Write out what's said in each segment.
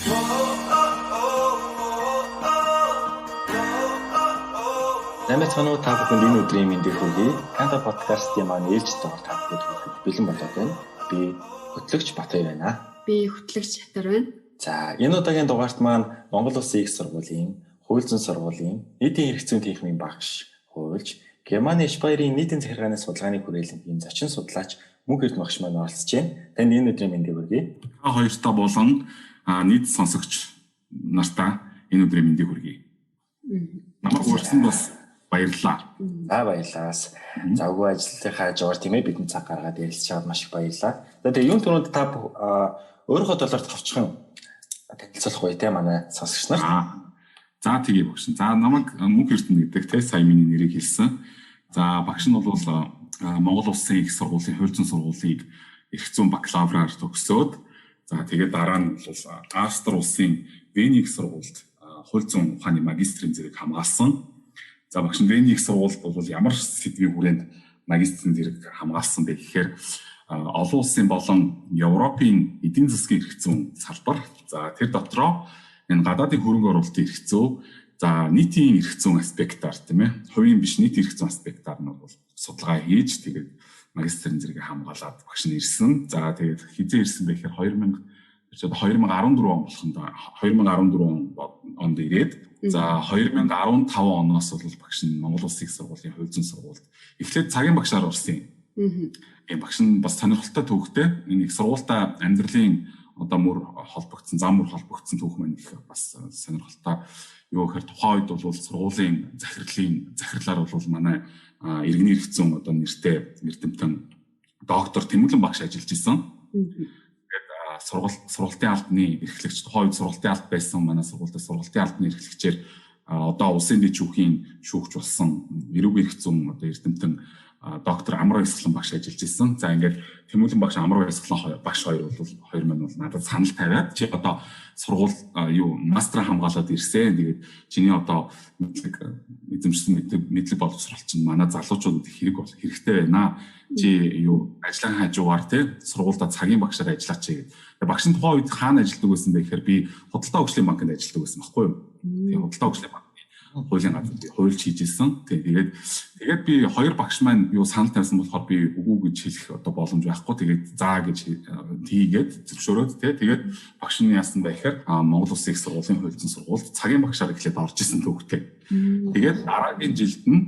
Нэмэлтгэнүү та бүхэнд энэ өдрийн мэндийг хүргэе. Канта подкастын маань ээлж дугаар та бүхэнд хүрэхэд бэлэн болоод байна. Би хөтлөгч Батбаяр байна. Би хөтлөгч Чатар байна. За, энэ удаагийн дугаарт маань Монгол Улсын их сургуулийн, хууль зүйн сургуулийн нийтийн эрх зүйн тэнхимийн багш, хуульч, Германы Шпайрын нийтийн захиргааны судалгааны хүрээлэнгийн зочин судлаач Мөнх Эрдэнэ багш маань оролцож байна. Танд энэ өдрийн мэндийг хүргэе. Та хоёртаа болон нийт сонсогч нартаа энэ өдрийн мэндийг хүргэе. Намайг урьсан бас баярлалаа. За баярлалаа. Завгүй ажлынхаа хажуугаар тийм ээ бидний цаг гаргаад ярилцж чад маш их баярлалаа. Тэгээ юун түрүүнд та өөрийнхөө долоорт товчхон танилцуулах үе те манай сонсогч нар. За тэгээ багш. За намайг Мөнх Эрдэнэ гэдэг те сая миний нэрийг хэлсэн. За багш нь бол Монгол Улсын их сургуулийн хууль зүйн сургуулийг эрх зүйн бакалавраар төгсөөд за тэгээд дараа нь бол Австри улсын Вений их сургуульд хууль зүйн ухааны магистрийн зэрэг хамгаалсан. За багш нь Вений их сургуульд бол ямар сэдвийн хүрээнд магистрийн зэрэг хамгаалсан бэ гэхээр олон улсын болон Европын эдийн засгийн эрх зүйн салбар. За тэр дотроо энэ гадаадын хөрөнгө оруулалтын эрх зүй, за нийтийн эрх зүйн аспектаар тийм ээ, хувийн биш нийтийн эрх зүйн аспектаар нь бол судалгаа хийж тэгээд магистрийн зэрэг хамгаалаад багш нь ирсэн. За тэгээд хизээ ирсэн бэ гэхээр 2014 он болохонд 2014 онд ирээд за 2015 оноос бол багш нь Монгол Улсын их сургуулийн хууль зүйн сургуульд эхлээд цагийн багшаар орсон юм. Багш нь бас сонирхолтой төвхтэй энэ их сургуультай амьдралын одоо мөр холбогдсон, зам мөр холбогдсон түүх маань их бас сонирхолтой. Юу гэхээр тухайн үед бол сургуулийн захирлаар бол манай иргэний эрх зүйн одоо нэртэй эрдэмтэн доктор Тэмүлэн багш ажиллаж исэн. Тэгээд сургалтын албаны эрхлэгч тухайн үед сургалтын алба байсан манай сургуультай сургалтын албаны эрхлэгчээр одоо улсын дэд шүүхийн шүүгч болсон эрүүг эрх зүйн одоо эрдэмтэн доктор Амар Баясгалан багш ажиллаж исэн. За ингээд Тэмүлэн багш Амар Баясгалан багш хоёр бол хоёр маань бол надад санал тавиад чи одоо сургууль мастер хамгаалаад ирсэн. Тэгээд чиний одоо эзэмшсэн мэдлэг боловсрол чинь манай залуучуудад хэрэгтэй байна. Чи ажлын хажуугаар сургуультай цагийн багшаар ажиллаач гэдэг. Багш нь тухайн үед хаана ажилладаг байсан бэ гэхээр би Худалдаа хөгжлийн банкнд ажилладаг байсан байхгүй юу? Тэгээд Худалдаа хөгжлийн банк хуулийн газар би хуульч хийж ирсэн. Тэгээд би хоёр багш маань санал тавьсан болохоор би үгүй гэж хэлэх одоо боломж байхгүй. Тэгээд заа гэж тийгээд зөвшөөрөөд тэгээд багш нь яасан бэ гэхээр Монгол Улсын их сургуулийн хууль зүйн сургуульд цагийн багшаар эхлээд орж исэн төвхтэй. Тэгээд дараагийн жилд нь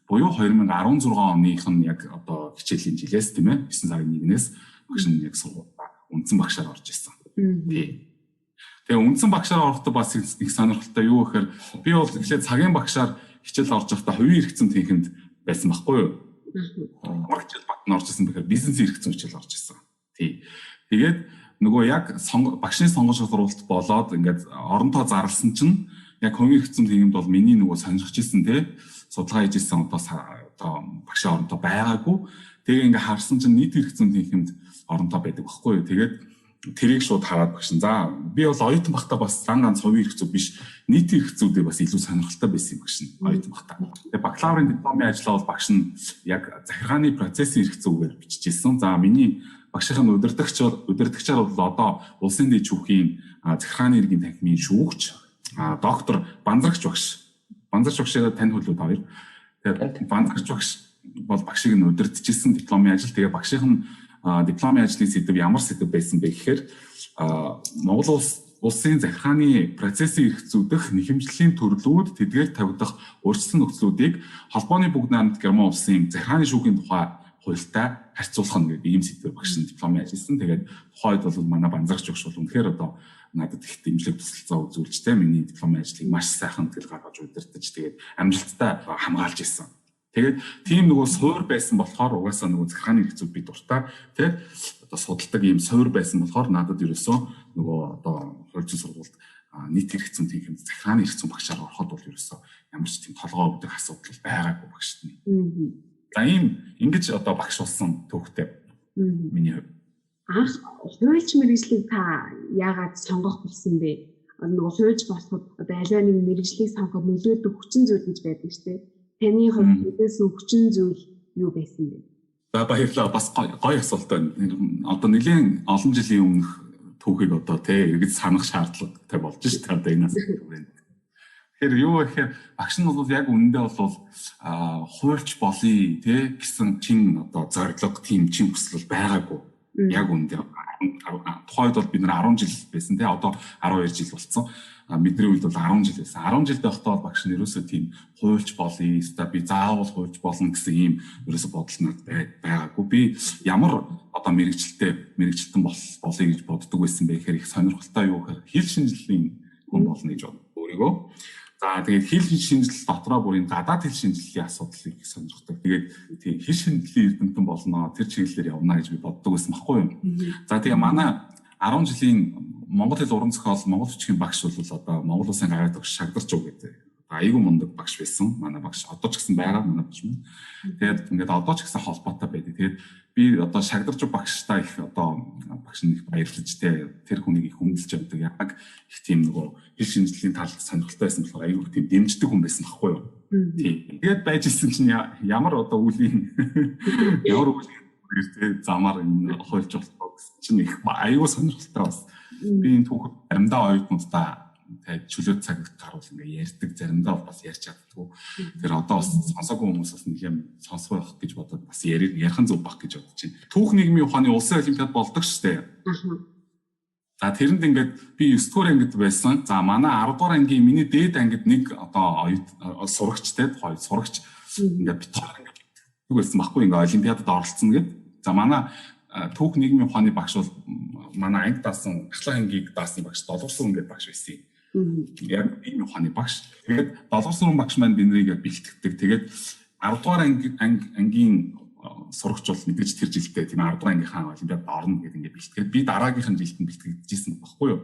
буюу 2016 оных нь яг одоо хичээлийн жилээс тийм ээ 9 сарын 1-ээс багш нь яг сургуульд үндсэн багшаар орж исэн. Тэгээ үндсэн багшаар орохдоо бас их сонирхолтой юу гэхээр би бол эхлээд цагийн багшаар хичээл орж байхдаа хувийн эрх зүйн тэнхимд байсан байхгүй юу? Ямар хичээл батн орж исэн бэхээр бизнесийн эрх зүйн хичээл орж исэн. Тэгээд нөгөө яг багшийн сонгож сургалт болоод ингээд оронтоо зарласан чинь яг хувийн эрх зүйн тэнхимд бол миний нөгөө сонирхож исэн судалгаа хийж исэн одоо багшийн оронтоо байгаагүй. Тэгээ ингээд харсан чинь нийт эрх зүйн тэнхимд оронтоо байдаг байхгүй юу? Тэгээд тэрийг шууд хараад багш нь за би бол оюутан багтаа бас ганц хувийн эрх зүй биш нийтийн эрх зүйдээ бас илүү сонирхолтой байсан юм багш нь оюутан багтаа. Тэгээ бакалаврын дипломын ажиллаа бол багш нь яг захиргааны процессын эрх зүйгээр бичижсэн. За миний багшийн удирдагчаар бол одоо улсын дэд шүүхийн захиргааны иргэн танхимын шүүгч доктор Банзрагч багш. Банзрагч багшаа тань хөлөө та хоёр. Тэгээ Банзрагч багш бол багшийг нь удирдахжсэн дипломын ажил. Тэгээ багшийн дипломын ажлын сэдэв ямар сэдэв байсан бэ гэхээр Монгол улсын захиргааны процессын эрх зүйдэх нэхэмжлийн төрлүүд тэдгээр тавигдах өөрчлөлт нөхцлүүдийг холбооны бүгд найрамд Герман улсын захиргааны шүүхийн тухай хуультай харьцуулах нь гэдэг ийм сэдэв багш нь дипломын ажилласан. Тэгээд тухайд бол манай Банзрагч багш бол үнэхээр одоо надад их дэмжлэг тусалцаа үзүүлж миний дипломын ажлыг маш сайхан тэгэл гаргаж удирдах тэгээд амжилттай хамгаалж ирсэн. Тэгээд тийм нөгөө суур байсан болохоор угаасаа нөгөө захиргааны эрх зүйд би дуртай одоо судалдаг ийм суур байсан болохоор надад ерөөсөө нөгөө одоо хууль зүйн сургуульд нийт эрх зүйн тэнхимд захиргааны эрх зүйн багшаар ороход бол ерөөсөө ямар ч тийм толгой өвдөх асуудал байгаагүй багш нь. За ингэж одоо багш болсон төвхтэй миний хувьд. Хуульч мэргэжлийг та яагаад сонгох болсон бэ? Нөгөө хуульч болоход одоо аливаа нэг мэргэжлийг сонгоход нөлөөлөх хүчин зүйл гэж байдаг шүү дээ. Таны хувьд эдээс хүчин зүйл юу байсан бэ? За баярлалаа. Бас гоё асуулт байна. Одоо нэлийн олон жилийн өмнөх түүхийг одоо тий эргэж санах шаардлагатай болж ш та одоо энэ нас хүрээнд. Тэгэхээр юу гэхээр багш нь бол яг үнэндээ бол хуульч болъё тий гэсэн чин одоо зорилго тийм чин хүсэл байгаагүй. Яг үнэндээ тухайд бол бид нар 10 жил байсан тий одоо 12 жил болсон. Бидний үед бол 10 жил байсан. 10 жил байхдаа багш нь ерөөсөө тийм хуульч болъё, ста би заавал хуульч болно гэсэн ийм ерөөсөө бодол надад байгаагүй. Би ямар одоо мэрэгчлэлтэн болъё гэж боддог байсан бэ гэхээр их сонирхолтой юу гэхээр хил шинжиллийн хүн болно гэж боддог өөрийгөө. За тэгээд хил шинжил дотроо бүр энэ гадаад хил шинжиллийн асуудлыг их сонирхдаг. Тэгээд тийм хил шинжиллийн эрдэмтэн болно, тэр чиглэлээр явна гэж би боддог байсан байхгүй юу. За тэгээ манай 10 жилийн Монгол хэл уран зохиол Монгол бичгийн багш бол одоо Монгол Улсын гараад багш Шагдарч уу гэдэг айгүй мундаг багш байсан. Манай багш одоо ч гэсэн байгаа манай багш минь. Тэгээд ингээд одоо ч гэсэн холбоотой байдаг. Тэгээд би одоо Шагдарч багштай их одоо багш нь их баярлаж тэр хүнийг их хүндэлж явдаг. Яг их тийм нөгөө хэл шинжилгээний талд сонирхолтой байсан болохоор айгүй тийм дэмждэг хүн байсан байхгүй юу. Тийм. Тэгээд байж ирсэн чинь ямар одоо үеийн гэртээ замаар энэ хойлж болох гэсэн чинь их аюу сонирхолтой бас. Би энэ түүх заримдаа оюутнуудаа чөлөөт цаг гаруул ингээ ярьдаг, заримдаа бас ярьж чаддгүй. Тэр одоо бас сонсоогүй хүмүүс бас нэг юм сонсох байх гэж бодоод бас ярих зөв бах гэж бодож байна. Түүх нийгмийн ухааны улсын олимпиад болдог шүү дээ. За тэрэнд ингээд би 9 дугаар ангид байсан. За манай 10 дугаар ангийн миний дээд ангид нэг одоо сурагчтай сурагч ингээд битгаар ингээд байсан байхгүй ингээ олимпиадад оролцсон гэд. За манай түүх нийгмийн ухааны багш бол манай анги даасан ахлах ангийг даасан багш долгорсон ингээд багш байсан. Яг нийгмийн ухааны багш. Тэгээд долгорсон багш маань биднийг бэлтгэдэг. Тэгээд 10 дугаар ангийн сурагч бол мэдээж тэр жилдээ тийм 10 дугаар ангийнхаа олимпиадад орно гэдэг ингээд бэлтгээд би дараагийнхын жилд нь бэлтгэжсэн баггүй юу.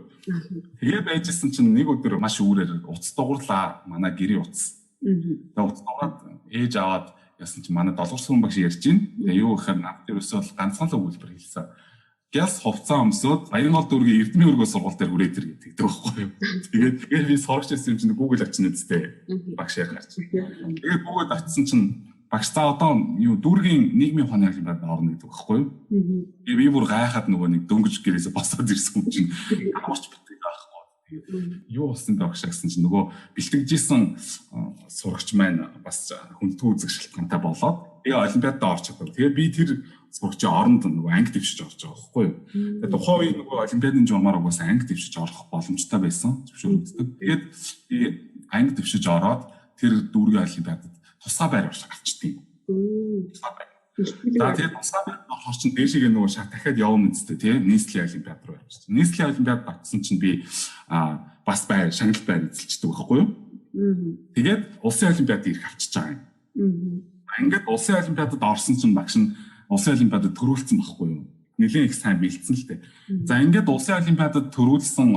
Тэгээд байжсэн чинь нэг өдөр маш үүрээр уц дугуурлаа манай гэрийн уц. Тэгээд уц дуураад ээж аваад яасан чи манай долгорсон багш ярьж байна. Тэгээ юу гэхээр над дээр өсөөл ганцхан л өгүүлбэр хэлсэн. Гяс хувцас өмсөд Баянгол дүүргийн Эрдмийн өргөө сургууль дээр хүрээд ир гэдэг байхгүй юу. Тэгээд би сурагч байсан юм чинь Google авчин үсттэй багш яг гарч. Тэгээд Google авчихсан чинь багш та одоо юу дүүргийн нийгмийн ухааны олимпиадад орно гэдэг байхгүй юу. Тэгээд би бүр гайхаад нөгөө нэг дөнгөж гэрээсээ босоод ирсэн юм чинь ямарч битгий байхгүй. Юу болсон бэ багш гэсэн чинь нөгөө бэлтгэжсэн сурагч маань бас хүндэтгүү үзэг шалтгаантай болоод тэгээ олимпиадад орч чадав. Тэгээ би тэр сурагчийн оронд нөгөө анги дэвшиж орж байгаа байхгүй юу. Тэгээ тухайн үе нөгөө олимпиадын журмаар угаасаа анги дэвшиж орох боломжтой байсан. Зөвшөөрөгддөг. Тэгээд би анги дэвшиж ороод тэр дүүргийн олимпиадад тусгай байр авчдгийг. За тэгээд тусгай байр орох чинь дээшээ нөгөө шат дахиад явна үстэй тий нийслэлийн олимпиад руу явчихсан. Нийслэлийн олимпиад авсан чинь би бас байр шагнал байр эзэлчихдэг байхгүй юу. Тэгээд улсын олимпиадад ирэх авчиж байгаа юм. Ингээд улсын олимпиадад орсон чинь багш нь улсын олимпиадад төрүүлсэн байхгүй юу. Нэлийн их сайн бэлдсэн л дээ. За ингээд улсын олимпиадад төрүүлсэн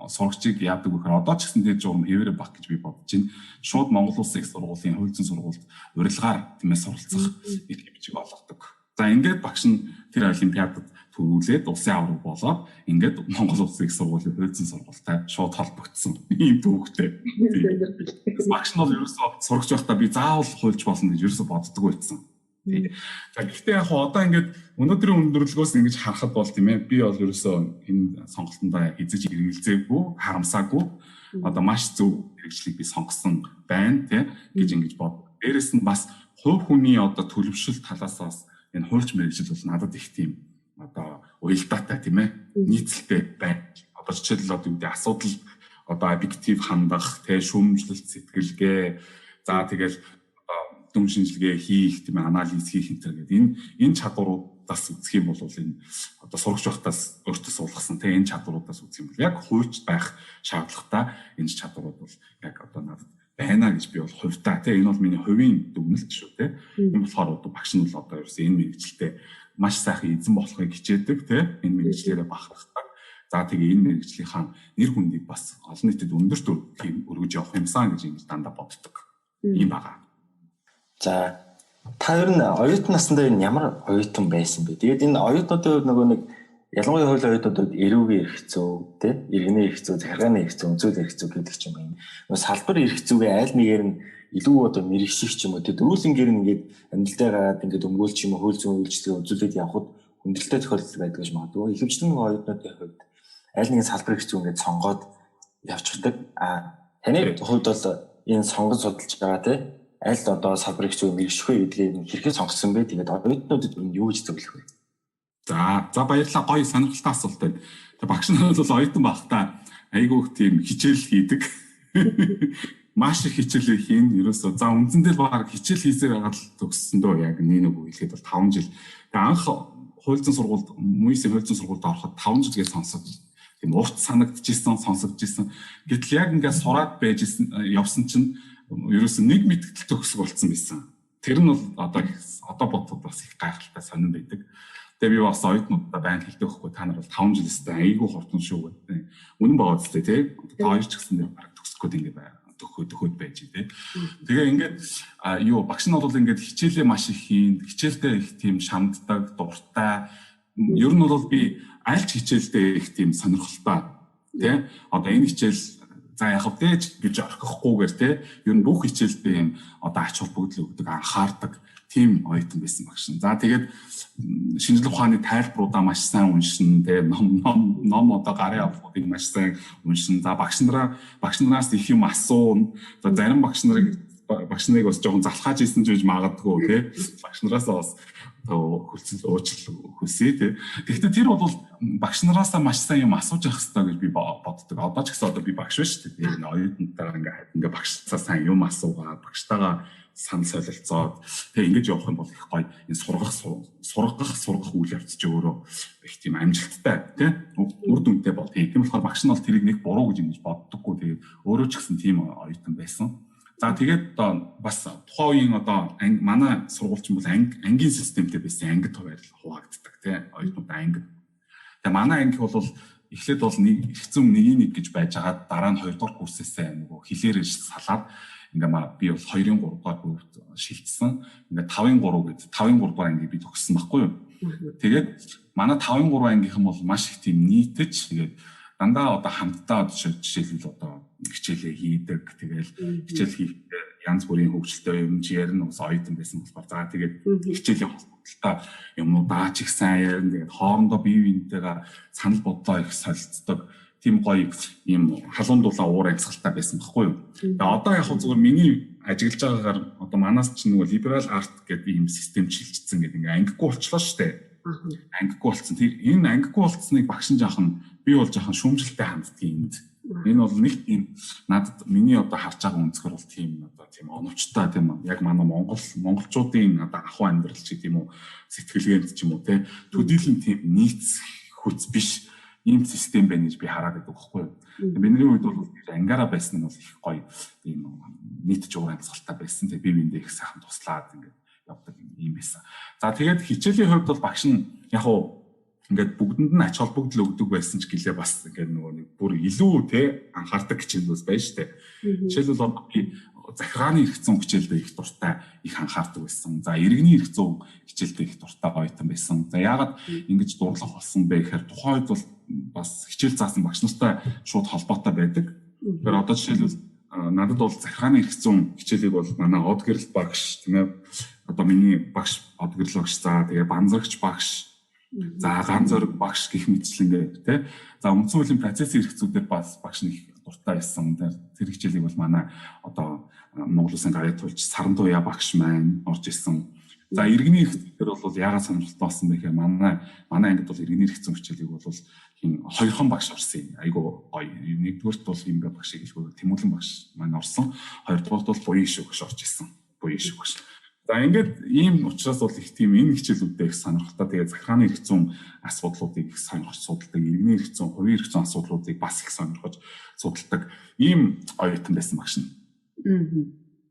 сурагчийг яадаг вэхээр одоо ч гэсэн тэр журам хэвээрээ баг гэж би бодож байна. Шууд Монгол Улсын их сургуулийн хуулийн сургуульд урилгаар тиймээс суралцах их хэмжээг олгодог. За ингээд багш нь тэр олимпиадад төрүүлээд улсын авраг болоод ингээд Монгол Улсын их сургуулийн хуулийн сургуультай шууд холбогдсон ийм түүхтэй. Багш нь бол ерөөсөө сурагч байхдаа би заавал хуульч болно гэж ерөөсөө боддог байсан. За гэхдээ яг одоо ингээд өнөөдрийн өндөрлөгөөс ингэж харахад бол тийм ээ би бол ерөөсөө энэ сонголтондоо эзэж эргэлзээгүй харамсаагүй одоо маш зөв хэрэгжлийг би сонгосон байна тий гэж ингэж бод. Дээрэс нь бас хувь хүний одоо төлөвшил талаас бас энэ хуульч мэргэжил бол надад их тийм одоо уялдаатай тийм ээ нийцэлтэй байна. Одоо жишээлбэл одоо үгүй асуудал одоо объектив хандах тий шүүмжлэлт сэтгэлгээ за тэгэл дүн шинжилгээ хийх тийм анализ хийх энэ энэ чадваруудаас үзэх юм бол энэ одоо сурагч байхдаас өөртөө суулгасан тийм энэ чадваруудаас үзэх юм бол яг хуульч байх шаардлагатай энэ чадварууд бол яг одоо надад байна гэж би бол хувьдаа тийм энэ бол миний хувийн дүгнэлт шүү тийм энэ болохоор одоо багш нь бол одоо ерөөсөө энэ мэргэжилтэд маш сайхан эзэн болохыг хичээдэг тийм энэ мэргэжлээрээ бахархдаг. За тэгээ энэ мэргэжлийнхаа нэр хүндийг бас олон нийтэд өндөр төрөйг өргөж явах юмсан гэж ингэж дандаа боддог юм байна. За та ер нь оюутан наснда энэ ямар оюутан байсан бэ? Тэгээд энэ оюутнуудын хувьд нөгөө нэг ялангуяа хуулийн оюутнуудад эрүүгийн эрх зүй, тэ иргэний эрх зүй, захиргааны эрх зүй, үзүүл эрх зүй гэдэг ч юм байна. Нөгөө салбар эрх зүйгээ аль нэгээр нь илүү одоо мэрэгших ч юм уу, тэ дөрүүлэнгээр нь ингээд амьдралдаа гараад ингээд өмгөөлч юм уу, хууль зүйн үйлчлэгээ үзүүлээд явхад хүндрэлтэй тохиолдол байдаг гэж магадгүй. Ихэвчлэн оюутнуудын хувьд аль нэгэн салбар хэрэгцээ ингээд сонгоод явчихдаг. Таны хувьд бол энэ сонгож судалж байгаа тий аль одоо салбар хэрэгцээ мэрэгших вэ гэдгийг хэрхэн сонгосон бэ? Тэгээд оюутнуудад юу гэж зөвлөх вэ? За баярлалаа. Гоё сонирхолтой асуулт байна. Тэгээ багш нар бол оюутан байхдаа айгүйх тийм хичээл хийдэг. Маш их хичээл хийн. Ерөөсөө за үндсэндээ баг хичээл хийсээр байгаа л төгссөндөө яг нэг хэлэхэд бол 5 жил. Тэгээ анх хуульцсан сургуульд мүйсийн хуульцсан сургуульд ороход 5 жил гэж сонсоод тийм урт санагдчихсан, сонсогдчихсан. Гэтэл яг ингээд сураад байжсэн явсан чинь ерөөсөө нэг мэдгэл төгсөг болсон байсан. Тэр нь бол одоо бодоход бас их гайхалтай сонирн байдаг. Тэгээ би бас оюутнуудаа байнга хэлдэг байхгүй та нар бол 5 жил өстэй айгүй хурдан шүү гэдэг. Үнэн байгаа үстэй тий. Та хоёр ч гэсэн баг төгсөх гээд ингээд төхөд байж тий. Тэгээ ингээд багш нь бол ингээд хичээлээ маш их хийн, хичээлдээ их тийм шамддаг, дуртай. Ер нь бол би аль ч хичээлдээ их тийм сонирхолтой тий. Одоо энэ хичээл за яг хөвдэж гэж орхихгүйгээр тий. Ер нь бүх хичээлдээ юм ач холбогдол өгдөг, анхаардаг тийм оюутан байсан багш. За тэгээд шинжлэх ухааны тайлбаруудаа маш сайн уншин, тэгээд ном одоо гарын авахыг маш сайн уншин. За багш нараас их юм асуун. За зарим багш нарыг бас жоохон залхааж ийсэн ч гэж магадгүй тий. Багш нараас бас хөлцөл уучлал хүсье тий. Гэхдээ тэр бол багш нараас маш сайн юм асууж явах хэрэгтэй гэж би боддог. Одоо ч гэсэн одоо би багш байна шүү дээ. Оюутнуудаа ингээ багштай сайн юм асуугаад багштайгаа санал солилцоод тэгээ ингэж явах юм бол их гоё энэ сургах үйл явц чи өөрөө их тийм амжилттай тий үр дүнтэй бол тийм болохоор багш нь бол тэрийг нэг буруу гэж ингэж боддоггүй тэгээд өөрөө ч гэсэн тийм оюутан байсан. За тэгээд бас тухайн үеийн одоо манай сургуульч бол ангийн системтэй байсан ангид хуваар хуваагддаг тий оюутнууд ангид. Тэгээ манай анги бол эхлээд бол эргэцэн 1-1 гэж байж байгаа дараа нь 2 дугаар курсээсээ нөгөө хилээрээ салаад ингээ би бол 2-3 дугаар бүрт шилжсэн. Ингээ 5-3 гэдэг 5-3 дугаар ангийг би төгссөн байхгүй юу. Тэгээд манай 5-3 ангийнхан бол маш их тийм нийтэж тэгээд дандаа одоо хамтдаа жишээлбэл одоо хичээлээ хийдэг. Тэгэл хичээл хийхдээ янз бүрийн хөгжилтэй юм ярина ус оюутан байсан болохоор за тэгээд хичээлийн холбогдлолтой юмнуудаа ч их сайн ярина. Тэгээд хоорондоо бие биентэйгээ санал бодлоо их солилцдог. Тийм гоё юм халуун дулаан уур амьсгалтай байсан байхгүй юу. Тэгээ одоо яг зүгээр миний ажиглаж байгаагаар одоо манаас ч нөгөө либерал арт гэдэг ийм систем шилжчихсэн гэдэг ингээ ангигүй болчлоо шүү дээ. Ангигүй болсон. Энэ ангигүй болцсныг багш нь жаахан би бол жаахан шүүмжлэлтэй ханддаг юм. Энэ бол нэг тийм надад миний одоо харж байгаа өнцгөр бол тийм одоо тийм оновчтой тийм яг манай монголчуудын одоо ахуй амьдрал ч гэдэг юм уу сэтгэлгээнд ч юм уу те төдийлөн тийм нийц хүч биш ийм систем байна гэж би хараад байдаг байхгүй юу. Бидний үед бол ангаараа байсан нь бол их гоё ийм нийтж уур амьсгалтай байсан. Тэгээ бие биендээ их сайхан туслаад ингээд явдаг юм байсан. За тэгээд хичээлийн хувьд бол багш нь яг уу ингээд бүгдэнд нь ач холбогдол өгдөг байсан ч гэлээ бас ингээд нөгөө нэг бүр илүү те анхаардаг хичээлүүд байж штэ. Жишээлбэл би захиргааны хэрэгцээ хичээлдээ их дуртай их анхаардаг байсан. За иргэний хэрэгцээ хичээлдээ их дуртай оюутан байсан. За яагаад ингэж дурлах болсон бэ гэхээр тухайн үед бол бас хичээл заасан багш нартай шууд холбоотой байдаг. Тэгэхээр одоо жишээлбэл надад бол захиргааны хэрэгцээ хичээлийг бол манай од гэрэл багш тийм ээ одоо миний багш од гэрэл багш за тэгээ банзрагч багш за ганц зөрг багш гэх мэтчлэнгээ тий. За үндсэн хуулийн процессын хэрэгцүүдээр бас багш нэг дуртай байсан. Тэр хичээлийг бол манай одоо Монгол Улсын гарын тулч Сарантуяа багш маань орж исэн. За иргэний хэрэгцээр бол яагаад сонирхолтой болсон бэ гэхээр манай ангид бол иргэний хэрэгцээ хичээлийг бол хин хоёрхан багш орсон юм. Айгу гоё. Нэгдүгürt бол юм багш гэж Тэмүүлэн багш маань орсон. Хоёрдугаарт бол Буян шиг багш орж исэн. Буян шиг багш. За ингээд ийм учраас бол их тийм энэ хичээлүүдээ их сонирхолтой. Тэгээд захиргааны хэрэгцээ асуудлуудыг их сонирхож судалдаг, иргэний хэрэгцээ, хувийн хэрэгцээ асуудлуудыг бас их сонирхож судалдаг ийм оюутан байсан багш нь.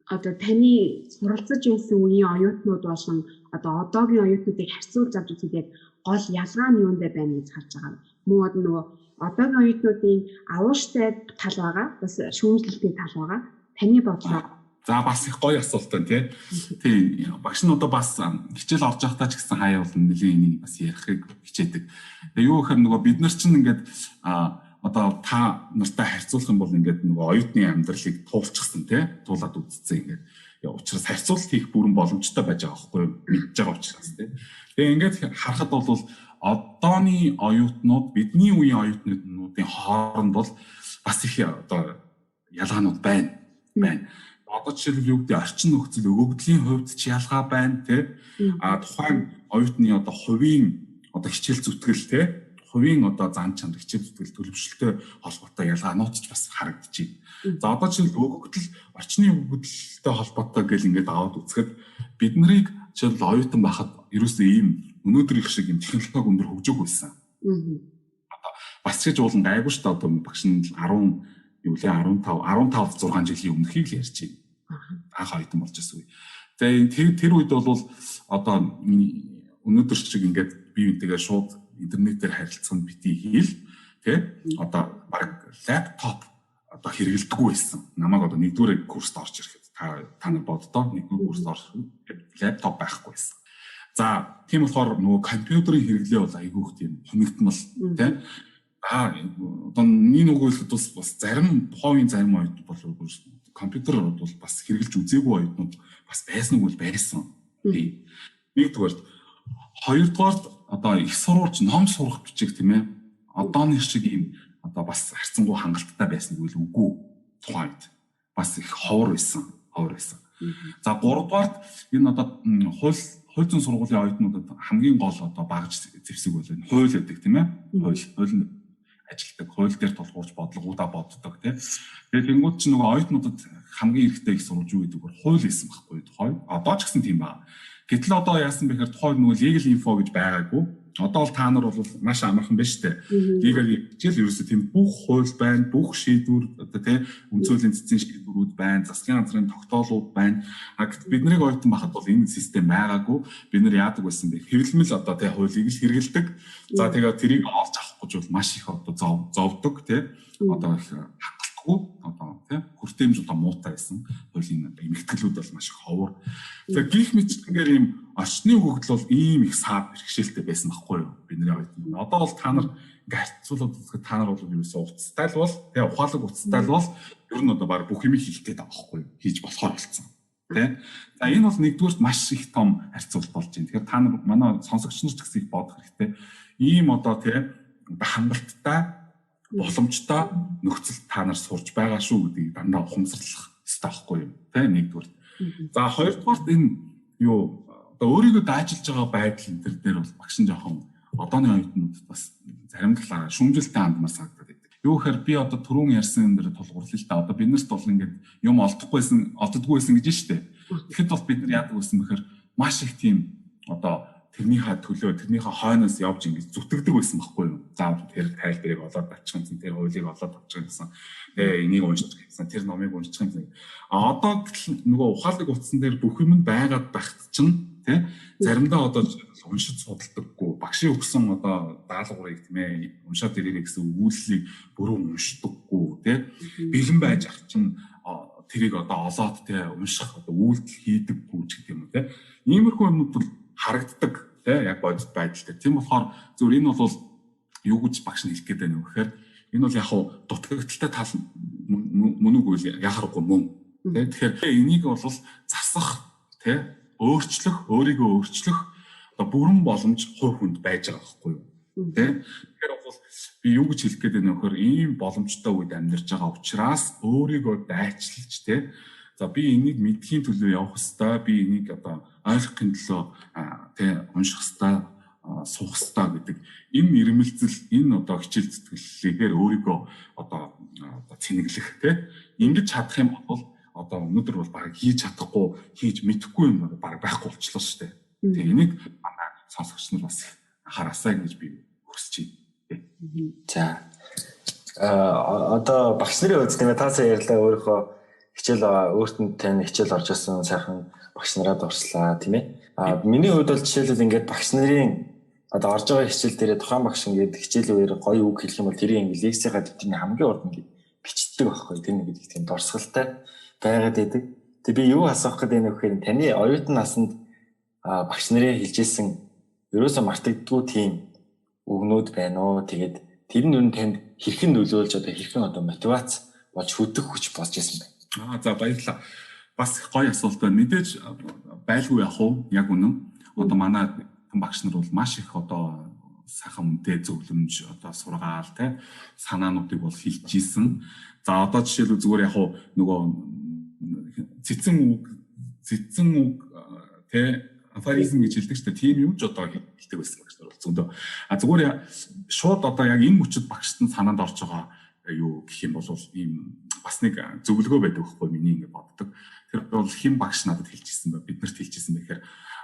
Одоо таны суралцаж байсан үеийн оюутнууд болон одоо одоогийн оюутнуудыг харьцуулж авч үзээд гол ялгаа нь юундэ байна гэж харж байгаа. Мөн нөгөө одоогийн оюутнуудын авууштай тал байгаа, бас шүүмжлэлтэй тал байгаа. Таны бодлоо. За бас их гоё асуулт байна тий. Багш нь одоо бас хичээл орж явахдаа ч гэсэн хаяа бол нэлийн энийг бас ярихыг хичээдэг. Тэгээ юу гэхээр нөгөө бид нар чинь ингээд одоо та нартай харьцуулах юм бол ингээд нөгөө оюутны амьдралыг туулчихсан тий. Туулаад үзсэн ингээд. Учираас харьцуулалт хийх бүрэн боломжтой байж байгаа байхгүй юу? Мэдж байгаа учраас тий. Тэгээ ингээд харахад бол одооны оюутнууд бидний үеийн оюутнуудын хооронд бол бас их одоо ялгаанууд байна. Одоо жишээлбэл юу гэдэг орчин нөхцөл өгөгдлийн хувьд ч ялгаа байна тий. Тухайн оюутны одоо хувийн одоо хичээл зүтгэл тий. Хувийн одоо зан чанар хичээл зүтгэл төлөвшөлтөй холбоотой ялгаанууд ч бас харагдчихэв. За одоо жишээлбэл орчны өгөгдөлтэй холбоотой гэл ингээд аваад үзэхэд бид нарыг жишээлбэл оюутан байхад ерөөсөө ийм өнөөдөр их шиг юм технологи өндөр хөгжөөг байсан. Одоо бас ч уулан гайгүй шүү дээ одоо багш нь 15 6 жилийн өмнөхийг л ярьж байна. Анх оюутан болж байсан үе. За тэр үед бол одоо өнөөдөр шиг ингээд бие биентэйгээ шууд интернетээр харилцах нь бити хийл тий одоо баг лаптоп одоо хэрэгэлдэггүй байсан. Намайг одоо нэгдүгээр курст орж ирэхэд та нар боддоо нэгдүгээр курст орох лаптоп байхгүй байсан. За тийм болохоор нөгөө компьютерийн хэрэглээ бол айгүй их тийм хөнөгтмөл тий одоо нэг үгүйхэд бас зарим тухайн зарим оюутнууд бол компьютер бол бас хэрэглэж үзээгүй оюутнууд бас байсан уу байсан. Нэгдүгээр хоёрдугаар одоо их сурвалж ном сурах бичиг тийм ээ одооны шиг ийм одоо бас харьцангуй хангалттай байсан гэвэл үгүй тухайд бас их ховор байсан. За гуравдугаарт энэ одоо хууль зүйн сургуулийн оюутнуудад хамгийн гол одоо багж зэвсэг бол энэ хууль гэдэг тийм ээ хууль нь ажилтдаг хууль дээр тулгуурч бодлогоудаа боддог тийм. Тэгээд тэнгууд ч нөгөө оюутнуудад хамгийн ихтэй их сурвалж юу гэдэг бол хууль хийсэн байхгүй тухай. Одоо ч гэсэн тийм байна. Гэтэл одоо яасан бэхээр тухай нөгөө legal info гэж байгаагүй. Одоо бол та нар бол маш амархан байна шүү дээ. Legal хичээл ерөөсөө тийм бүх хууль байна, бүх шийдвэр одоо тийм үндсүүлийн цэцэн шийдвэрүүд байна, засгийн газрын тогтоолууд байна. Бид нарыг оюутан байхад бол энэ систем байгаагүй. Бид нар яадаг байсан бэ? Хэвлэмэл одоо тийм хуулийг л хэрэгэлдэг. За тэгээд тэрийг олж авах гэж бол маш их одоо зовдөг тийм. Одоо их одоо тийм хүртээмж одоо муутай байсан. Хуулийн эмгэтгэлүүд бол маш их ховор. За гих мэтчингээр ийм орчны өгөгдөл бол ийм их саад бэрхшээлтэй байсан байхгүй юу? Бидний оюутнууд. Одоо бол та нар ингээд харьцуулаад үзэхэд та нар бол ерөөсөө уцтай л бол тийм ухаалаг уцтай л бол ер нь одоо баг бүх юм хийх гээд байгаа байхгүй юу? Хийж болохоор болцсон. Тийм. За энэ бол нэгдүгээрт маш их том харьцуулт болж байна. Тэгэхээр та нар манай сонсогч нар ч гэсэн их бодох хэрэгтэй. Ийм одоо тийм хангалттай боломжтой нөхцөл та нар сурж байгаа шүү гэдгийг дандаа ухамсарлах хэрэгтэй байхгүй юу? Тийм нэгдүгээр. За хоёрдугаарт энэ юу одоо өөрийгөө даажилж байгаа байдал энэ төр дээр бол багш нь жоохон одооны оюутнууд бас зарим талаараа шүүмжлэлтэй хандмаар санагдаад байдаг. Юу гэхээр би одоо түрүүн ярьсан юм дээр тулгуурлаа л да. Одоо биднэрт бол ингээд юм олддоггүйсэн гэж штэ. Тэгэхэд бол бид нар яадаг байсан бэхээр маш их тийм одоо тэрнийхээ төлөө тэрнийхээ хойноос явж ингэж зүтгэдэг байсан байхгүй юу? За тэр тайлбарыг олоод авчих юмсан, тэр хуулийг олоод авчих юмсан. Тэгээ энийг уншиж гэсэн, тэр номыг унших юмсан. Одоо нөгөө ухаалаг утсан дээр бүх юм байгаад багт чинь тий заримдаа одоо уншиж судалдаггүй багшийн өгсөн одоо даалгаврыг тийм ээ уншаад ирээрэй гэсэн өгүүллийг бүрэн уншдаггүй тий бэлэн байж ах чинь тэрийг одоо олоод тий унших одоо үйлдэл хийдэггүй ч гэдэг юм уу тий иймэрхүү юмнууд бол харагддаг тий яг бодит байдал дээр. Тийм болохоор зөв энэ бол юу гэж багш нь хэлэх гээд байна вэ гэхээр энэ бол яг дутагдaltaй тал мөн үгүй яг харахгүй мөн тий тэгэхээр энийг бол засах тий өөрийгөө өөрчлөх одоо бүрэн боломж хувь хүнд байж байгаа байхгүй юу тий тэгэхээр бол би юу гэж хэлэх гээд байна вэ гэхээр ийм боломжтой үед амьдарч байгаа учраас өөрийгөө дайчилж тий за би энийг мэдхийн төлөө явах хэвээр би энийг одоо ойлгохын төлөө тий унших хэвээр суух хэвээр гэдэг энэ ирмэлзэл энэ одоо хичээл зүтгэлээр өөрийгөө одоо цэнэглэх тий ингэж чадах юм бол одоо өнөөдөр бол баг хийж чадахгүй хийж мэдэхгүй юм баг байхгүй болчихлоо шүү дээ. Тэгээ энийг манай сонсогч нар бас анхаарасаа гэж би хүсэж байна. За одоо багш нарын үзэл нэмээ та сая ярьлаа өөрийнхөө хичээл өөртөө тань хичээл орж ирсэн сайхан багш нараад орслаа тийм ээ. Миний хувьд бол жишээлбэл ингээд багш нарын одоо орж байгаа хичээл дээр тухайн багш ингээд хичээлийн үеэр гоё үг хэлэх юм бол тэрийн лекцийнхаа дэвтэрний хамгийн урд ингээд бичдэг байхгүй тэр нэг тийм дурсгалтай байгаад байдаг. Тэг би юу асуух гэдэг нь вэхээр таны оюутан наснд багш нарын хэлжсэн ерөөсөө мартагддгүй тийм үгнүүд байна уу? Тэгээд тэр нь танд хэрхэн нөлөөлж одоо хэрхэн одоо мотивац болж хөдөх хүч болж ирсэн бэ? За баярлалаа. Бас гоё асуулт байна. Мэдээж байлгүй яах вэ? Яг үнэн. Одоо манай багш нар бол маш их одоо сайхан үнэтэй зөвлөмж одоо сургаал те санаануудыг бол хэлж ийсэн. За одоо жишээлбэл зүгээр яг нөгөө цэцэн үг те афоризм гэж хэлдэг ч тийм юм ч одоо хэлдэг байсан багш нар бол зөндөө. Зүгээр шууд одоо яг энэ мөчөд багшд нь санаанд орж байгаа юу гэх юм бол ийм бас нэг зөвлөгөө байдаг байхгүй миний ингэ боддог. Тэр бол хэн багш надад хэлчихсэн бэ? Бид нарт хэлчихсэн бэхээр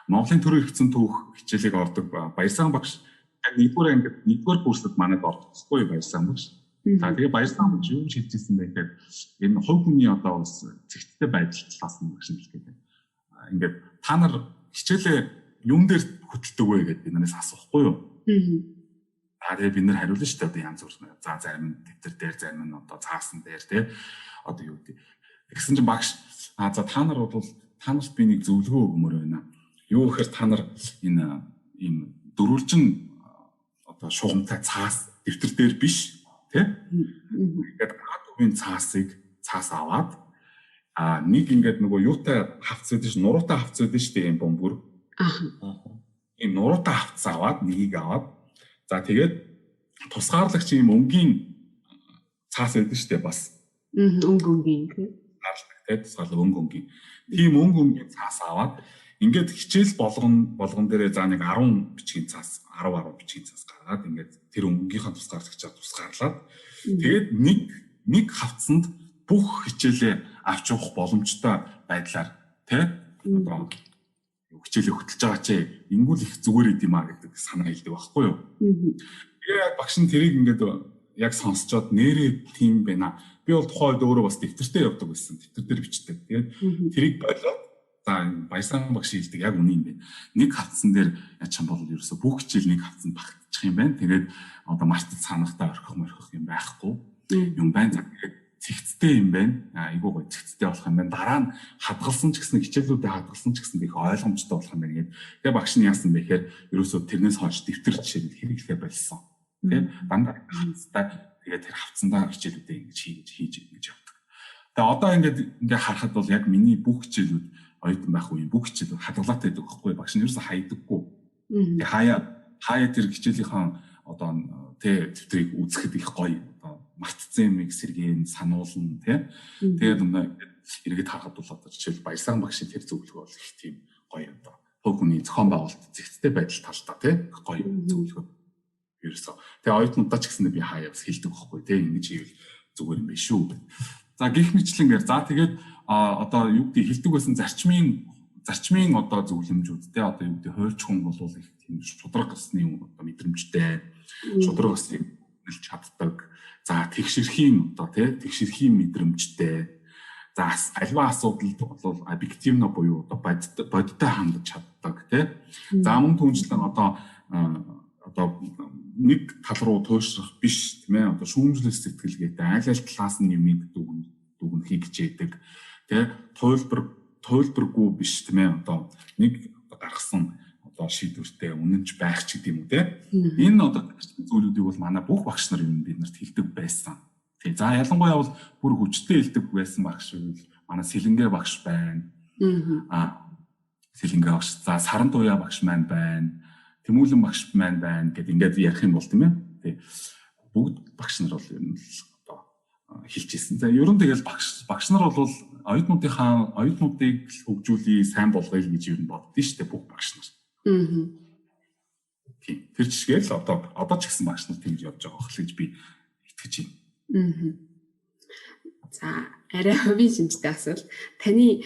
Монголын төрийн хэрэгцэн түүх хичээлийг ордог Баярсан багш яг нэгдүгээр курсд манайд ордоггүй Баярсан багш. За тэгээ Баярсан багш юу хэлчихсэн бэ гэхээр энэ хувь хүний одоо бас зэгцтэй байдал талаас нь багш хэлдэг юм. Ингээд та нар хичээлээ юун дээр хөтэлдэг вэ гэдээ бид нараас асуухгүй юу? Тэгээ бид нар хариулна шүү дээ одоо янз бүр. За зарим нь дэвтэр дээр, зарим нь одоо цаасан дээр тий. Одоо юу гэдэг. Тэгсэн чинь багш за та нар бол та нарт би нэг зөвлөгөө өгмөр байна. Юу гэхээр та нар энэ ийм дөрвөлжин одоо шугамтай цаас дэвтэр дээр биш тий. Ингээд A2-ийн цаас аваад нэг ингээд нөгөө юутай хавц өгдөө ш нуруутай хавц өгдөө ш тийм бөмбөр. Ийм нуруутай хавц аваад нэгийг аваад за тэгээд тусгаарлагч ийм өнгийн цаас өгдөө ш бас. Өнгийн тий тусгаарлаг өнгийн. Тийм өнгийн цаас аваад ингээд хичээл болгон дээрээ за нэг 10 бичгийн цаас 10 бичгийн цаас гаргаад ингээд тэр өнгийнхаа тусгаарлагчаар тусгаарлаад тэгээд нэг хавцанд бүх хичээлээ авч явах боломжтой байдлаар тий одоо хичээлээ хөтлөж байгаа чи ингүүл их зүгээр идэм аа гэдэг санаа хэлдэг байхгүй юу. Тэгээ багш нь тэрийг ингээд яг сонсцоод нэрээ тийм байна. Би бол тухайд өөрөө бас дэвтэртэй явдаг байсан. Дэвтэр дээр бичдэг. Тэгээд тэрийг болоод за Баярсан багш хэлдэг яг үнэн юм байна. Нэг хавцсан дээр ячхан бол ерөөсө бүх хичээл нэг хавцанд багтчих юм байна. Тэгээд одоо мартад санахтаа орхих юм байхгүй юм байна. Тэгээд цэгцтэй юм байна. Айгуу гой цэгцтэй болох юм байна. Дараа нь хадгалсан ч гэсэн хичээлүүдэд хадгалсан ч гэсэн их ойлгомжтой болох юм байна гэдэг. Тэгээ багш нь яасан бэ гэхээр ерөөсөө тэрнээс хойш дэвтэр жишээ хэрэглэхэ болсон. Тэ дандаа хавцтай тэгээд тэр хавцандаа хичээлүүдээ ингэж хийж явдаг. Тэгээ одоо ингээд харахад бол яг миний бүх хичээлүүд оюутан байх үеийн бүх хичээлүүд хадгалаатай байдаг байхгүй багш нь ерөөсөө хайдаггүй. Тэгээ хаяа тэр хичээлийнхаа одоо тэ дэвтрийг үзэхэд их гоё одоо мартцсан юмыг сэргээн сануулна тий. Тэгээд эргээд харахад бол одоо жишээл Баярсан багшийн тэр зөвлөгөө бол их тийм гоё одоо хувь хүний зохион байгуулалт зэгцтэй байдал талдаа тий гоё зөвлөгөө ерөөсөө. Тэгээ оюутнуудаа ч гэсэн би хаяа бас хэлдэг байхгүй тий ингэж хийвэл зүгээр юм биш шүү. За гих мэтлэнгээр за тэгээд одоо юу гэдэг хэлдэг байсан зарчмын одоо зөвлөмжүүд тий одоо юу гэдэг хуульч хүн бол их тийм шудраг гэсний одоо мэдрэмжтэй шудраг гэснийг нэлж чаддаг. За тэгшэрхийн одоо тий тэгшэрхийн мэдрэмжтэй. За альва асуудалд бол объективно буюу одоо бодиттой хандж чаддаг тий. За мөн түнчлэн одоо нэг тал руу туушрах биш тийм ээ одоо шүүмжлэх сэтгэлгээтэй аль талаас нь юмыг дүгнэхийг хичээдэг тий туйлбаргүй биш тийм ээ одоо нэг гаргасан одоо шийдвэртэй үнэнч байх ч гэдэм үү тий энэ одоо зүйлүүдийг бол манай бүх багш нар юм биднэрт хэлдэг байсан тий за ялангуяа бол бүр хүчтэй хэлдэг байсан багш бол манай Сэлэнгэ багш байна Сэлэнгэ багш за Саран туяа багш маань байна Тэмүүлэн багш маань байна гэд ингээд ярих юм бол тийм ээ. Тэг. Бүгд багш нар бол ер нь одоо хэлчихсэн. За ер нь тэгэл багш нар бол оюутнуудыг хөгжүүлээ, сайн болгоё гэж ер нь боддөө шүү дээ бүх багш нар. Тийм. Тэр чигээр л одоо ч гэсэн багш нар тэгж явж байгаа хөл гэж би итгэж байна. За арай хувийн шинжтэй асуул. Таны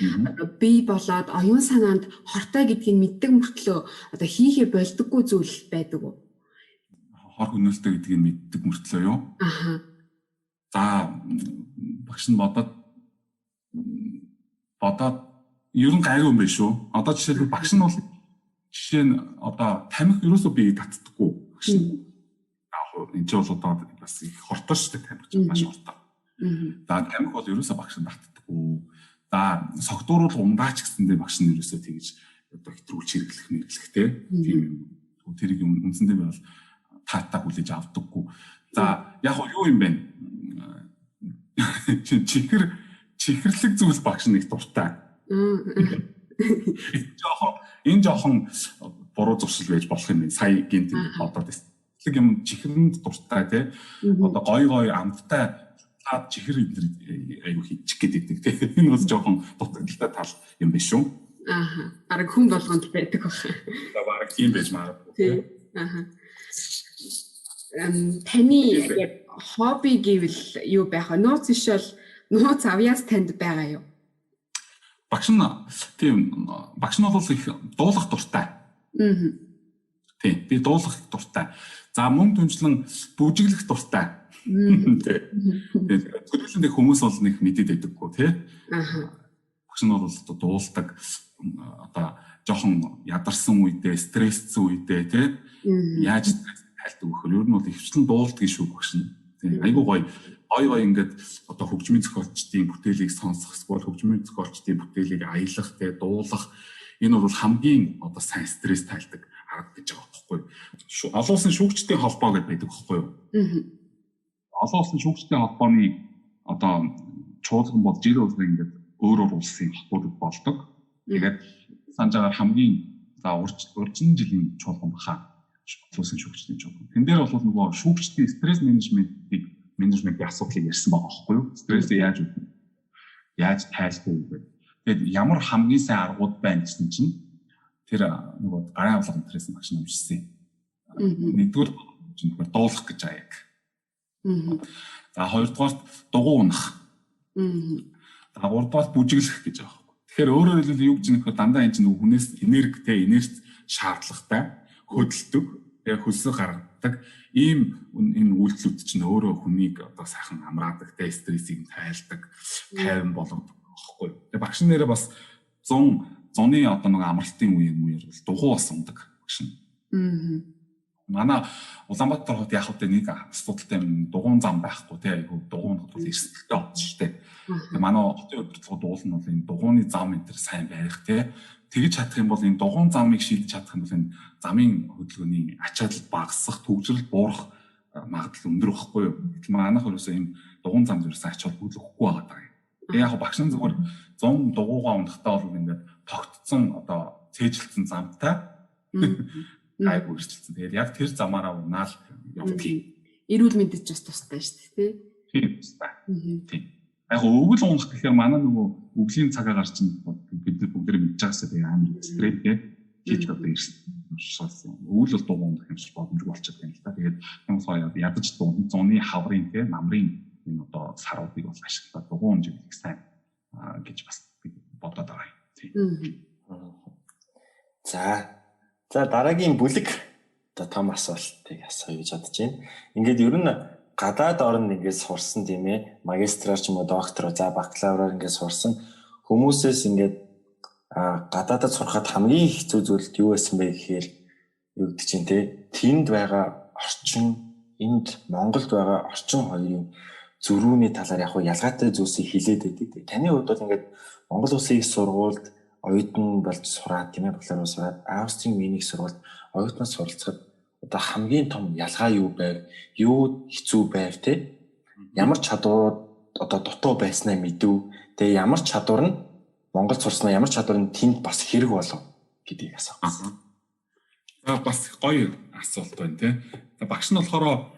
бие болоод оюун санаанд хортой гэдгийг мэддэг мөртлөө одоо хийхээ болдоггүй зүйл байдаг уу? Хор хөнөөлтөй гэдгийг мэддэг мөртлөө юу? Аха. За багш нь бодоод ер нь гайгүй юм байна шүү. Одоо жишээлбэл багш нь бол жишээ нь одоо тамхи ерөөсөө би татдаггүй багш нь. Яг энэ ч бол одоо бас их хортой шүү дээ тамхи ч маш хортой. За тамхи бол ерөөсөө багш нь татдаггүй. За согтууруул ундаач гэсэндээ багш нь ерөөсөө тэгж одоо хэтрүүлж хэрэглэхтэй тийм юм. Тэрийг үндсэндээ би бол таатаа хүлээж авдаггүй. За яг юу юм бэ? Чихэрлэг зүйлс багш нэг дуртай. Энэ жоохон буруу зуршил байж болох юм байна. Сая гинт бодоод байсан. хүчтэй юм чихэрэнд дуртай тий. Одоо гой амттай чихэр аюу хийчих гэдэг тий. Энэ бас жоохон дутагдaltaй тал юм биш үү? Ааха. Араг хүн болгонд байдаг баха. Бараг тийм байж магадгүй тий. Ааха. Таны яг хобби гэвэл юу байх вэ? Нууц ишэл нууц авьяас танд байгаа юу? Багш нь тийм багш нь бол их дуулах дуртай. Тийм би дуулах дуртай. За мөн түнчлэн бүжиглэх дуртай. Тэгээд төрөлхтөнд хүмүүс бол нэг мэдээд байдаггүй тий. Багш нь бол дуулдаг одоо жоохон ядарсан үедээ стрессцэн үедээ тий. Яаж тайлдаг вөхөр ер нь бол ихвчлэн дуулдаг шүү багш нь. Тийм айгуу гоё ингээд одоо хөгжмийн зохиолчдын бүтээлийг сонсох, эсвэл хөгжмийн зохиолчдын бүтээлийг аялах, тэгээ дуулах энэ бол хамгийн одоо сайн стресс тайлдаг арга гэж байгаа байхгүй юу? Олон улсын шүүгчдийн холбоо гэдэг байдаг байхгүй юу? Олон улсын шүүгчдийн холбооны одоо чуулган бол жил болгоо ингээд өөр улсын холбоодод болдог. Тэгээд санджаагаар хамгийн урьдчилан жилийн чуулган баха. Олон улсын шүүгчдийн чуулган. Тэн дээр бол нөгөө шүүгчдийн стресс менежментийн асуудлыг ярьсан байгаа байхгүй юу? Стрессээ яаж тайлбарлах вэ? Тэгээд ямар хамгийн сайн аргууд байна гэсэн чинь тэр нөгөө гарын авлага интерес багш нь уншсан. Нэгдүгээр чинь дуулах гэж байгаа яг. За хоёрдугаар дугуй унах. За гуравдугаар бүжиглэх гэж байгаа байхгүй. Тэгэхээр өөрөөр хэлбэл юу гэж нөхөд дандаа энэ чинь хүнээс энерги шаардлагатай хөдөлдөг, тэгээ хөлсөө гаргадаг ийм энэ үйлдэлүүд чинь өөрөө хүнийг одоо сайхан амраадаг, тэ стрессийг тайлдаг, тайван болгодог байхгүй. Тэгээ багш нэрээ бас 100-ны одоо нэг амралтын үеэр бол дугуй бас ундаг багш нь. Манай Улаанбаатар хотод яг хөтэ нэг асуудалтай дугуйн зам байхгүй тий дугуйн хот бол эрсдэлтэй болчих шүү дээ. Тэгээ манай хотын удирдлагууд уул нь бол энэ дугуйны зам энэ төр сайн байх тий тэгж чадах юм бол энэ дугуйн замыг шийдэж чадах юм бол энэ замын хөдөлгөөний ачаалал багасах, төвжрэл буурах магадлал өндөр байхгүй юу. Гэтэл манайх ерөөсөө энэ дугуйн зам зүрхсэн ачаалал хөдлөхгүй байгаа даа. Тэгээ яг багш нар зүгээр 100 дугуйгаа унахтаа бол ингээд тогтцсон одоо цээжилсэн замтай айгу өрсөлдсөн. Тэгээд яг тэр замаараа унаал явдаг. Эрүүл мэндэд ч бас тустай шүү дээ, тий? Тийм тустай. Тийм. Яг өвгөл унах гэхээр манай нөгөө өвглийн цагаа гарч ин бид нар бүгд мэдж байгаасаа би амар стресс хийж одоо ирсэн. Өвгөл бол дугуй унах юм шиг боломжгүй болчиход байна л да. Тэгээд юм соёо ядаж зуны хаврын тий намрын энэ одоо саруудыг бол ашиглаад дугуй унж ирэх сайн гэж бас бодоод байгаа юм. Тийм. За дараагийн бүлэг одоо том асуултыг асууя гэж бодож байна. Ингээд ер нь гадаад орнд ингээд сурсан тийм ээ магистраар ч юм уу доктороо за бакалавраар ингээд сурсан хүмүүсээс ингээд гадаадад сурахад хамгийн хэцүү зүйл юу байсан бэ гэхээр юу гэдэг чинь тэнд байгаа орчин энд Монголд байгаа орчин хоёрын зөрүүний талаар яг ялгаатай зүйлсийг хилээд байдаг. Таны хувьд бол ингээд Монгол Улсын их сургуульд оюутан болж сураад тийм ээ бакалавраар сураад Австрийн Венийг сурвалж оюутнаас суралцахад одоо хамгийн том ялгаа юу байв? Юу хэцүү байв те? Ямар чадвар одоо дутуу байснаа мэдв. Тэгээ ямар чадвар нь Монголд сурснаа ямар чадвар нь тэнд бас хэрэг болов гэдгийг асуусан. За бас гоё асуулт байна те. Багш нь болохоор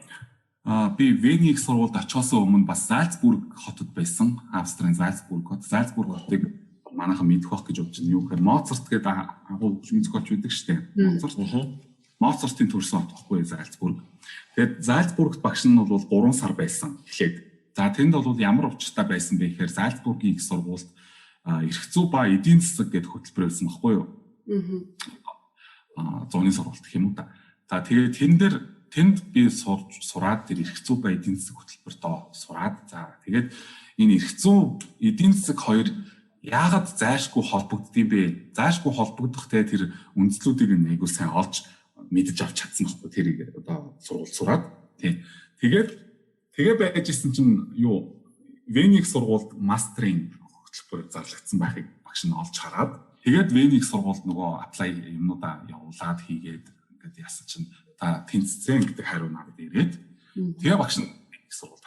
би Венийг сурвалд очихоос өмнө бас Зальцбург хотод байсан. Австрийн Зальцбург хот. Зальцбург хотыг манайхан мэдэх байх гэж бодож байна. Юу гэхээр Моцарт гэдэг агуу хөгжмийн зохиолч байдаг шүү дээ. Моцартын төрсөн хот байхгүй Зальцбург. Тэгээд Зальцбургт багш нь бол 3 сар байсан эхлээд. За тэнд бол ямар учиртай байсан бэ гэхээр Зальцбургийн их сургуульд эрх зүй ба эдийн засаг гэдэг хөтөлбөр байсан байхгүй юу? Зуны сургууль гэх юм уу та. За тэгээд тэнд би сураад тэр эрх зүй ба эдийн засаг хөтөлбөртөө сураад за тэгээд энэ эрх зүй эдийн засаг хоёр яагаад зайлшгүй холбогддгийг бэ? Зайлшгүй холбогдох тэр үндслүүдийг айгуу сайн олж мэдэж авч чадсан байхгүй тэрийг одоо сургууль сураад тий. Тэгээ байж исэн чинь юу Венийг сургуульд мастрын хөтөлбөр зарлагдсан байхыг багш нь олж хараад тэгээд Венийг сургуульд нөгөө аплай юмнуудаа явуулаад хийгээд ингээд яасан чинь та тэнцсэн гэдэг хариу надад ирээд тэгээ багш нь Венийг сургуульд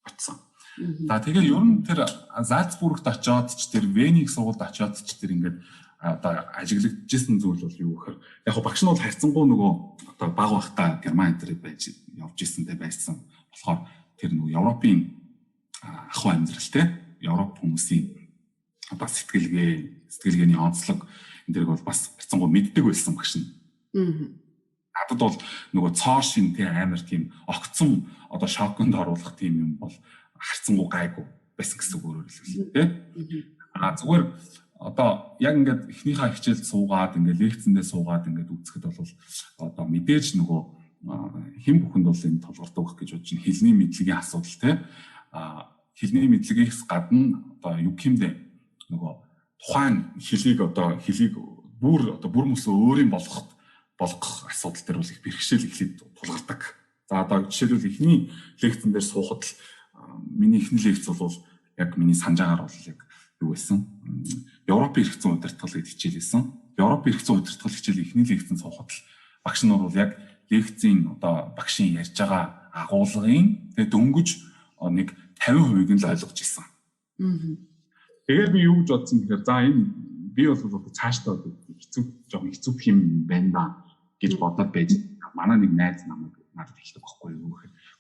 очсон. За тэгээ ер нь тэр Зальцбургт очиод ч тэр Венийг сургуульд очиод ч тэр ингээд одоо ажиглагдчихсэн зүйл бол юу гэхээр яг багш нь бол харьцангуй нөгөө одоо баг багтаа Герман энтерэд байж явж ирсэнтэй байсан болохоор тэр нөгөө Европын ахуй амьдралтэй Европ хүмүүсийн одоо сэтгэлгээний онцлог энэ дэрэг бол бас харьцангуй мэддэг байсан багш нь. Надад бол нөгөө цоо шин амар тийм огцсон одоо шоконд оруулах тийм юм бол харьцангуй гайгүй байсан гэсэн үг өөрөөр хэлбэл тийм. Зүгээр одоо яг ингээд эхнийхээ хичээлд суугаад ингээд лекцэндээ суугаад ингээд үзэхэд бол одоо мэдээж нөгөө хэн бүхэнд бол энэ толгордог гэж бодож чинь хэлний мэдлэгийн асуудал тийм. Хэлний мэдлэгээс гадна одоо юу гэмдэ нөгөө тухайн хэлийг бүр мөсөө өөрийн болгох асуудал дээр бол их бэрхшээл эхлээд тулгардаг. За одоо жишээлбэл эхний лекцэн дээр суухад л миний эхний лекц бол яг миний санаж байгаагаар бол яг юу байсан? Европын эрх зүйн удирдгал гэж хичээл байсан. Европын эрх зүйн удирдгал хичээл эхний лекцэн суухад л багш нь бол яг лекцийн одоо багшийн ярьж байгаа агуулгын тэгээ дөнгөж нэг 50% нь л ойлгож ирсэн. Тэгээд би юу гэж бодсон гэхээр за энэ би бол цаашдаа хэцүү юм байна да гэж бодоод байж манай нэг найз надад хэлдэг байхгүй юу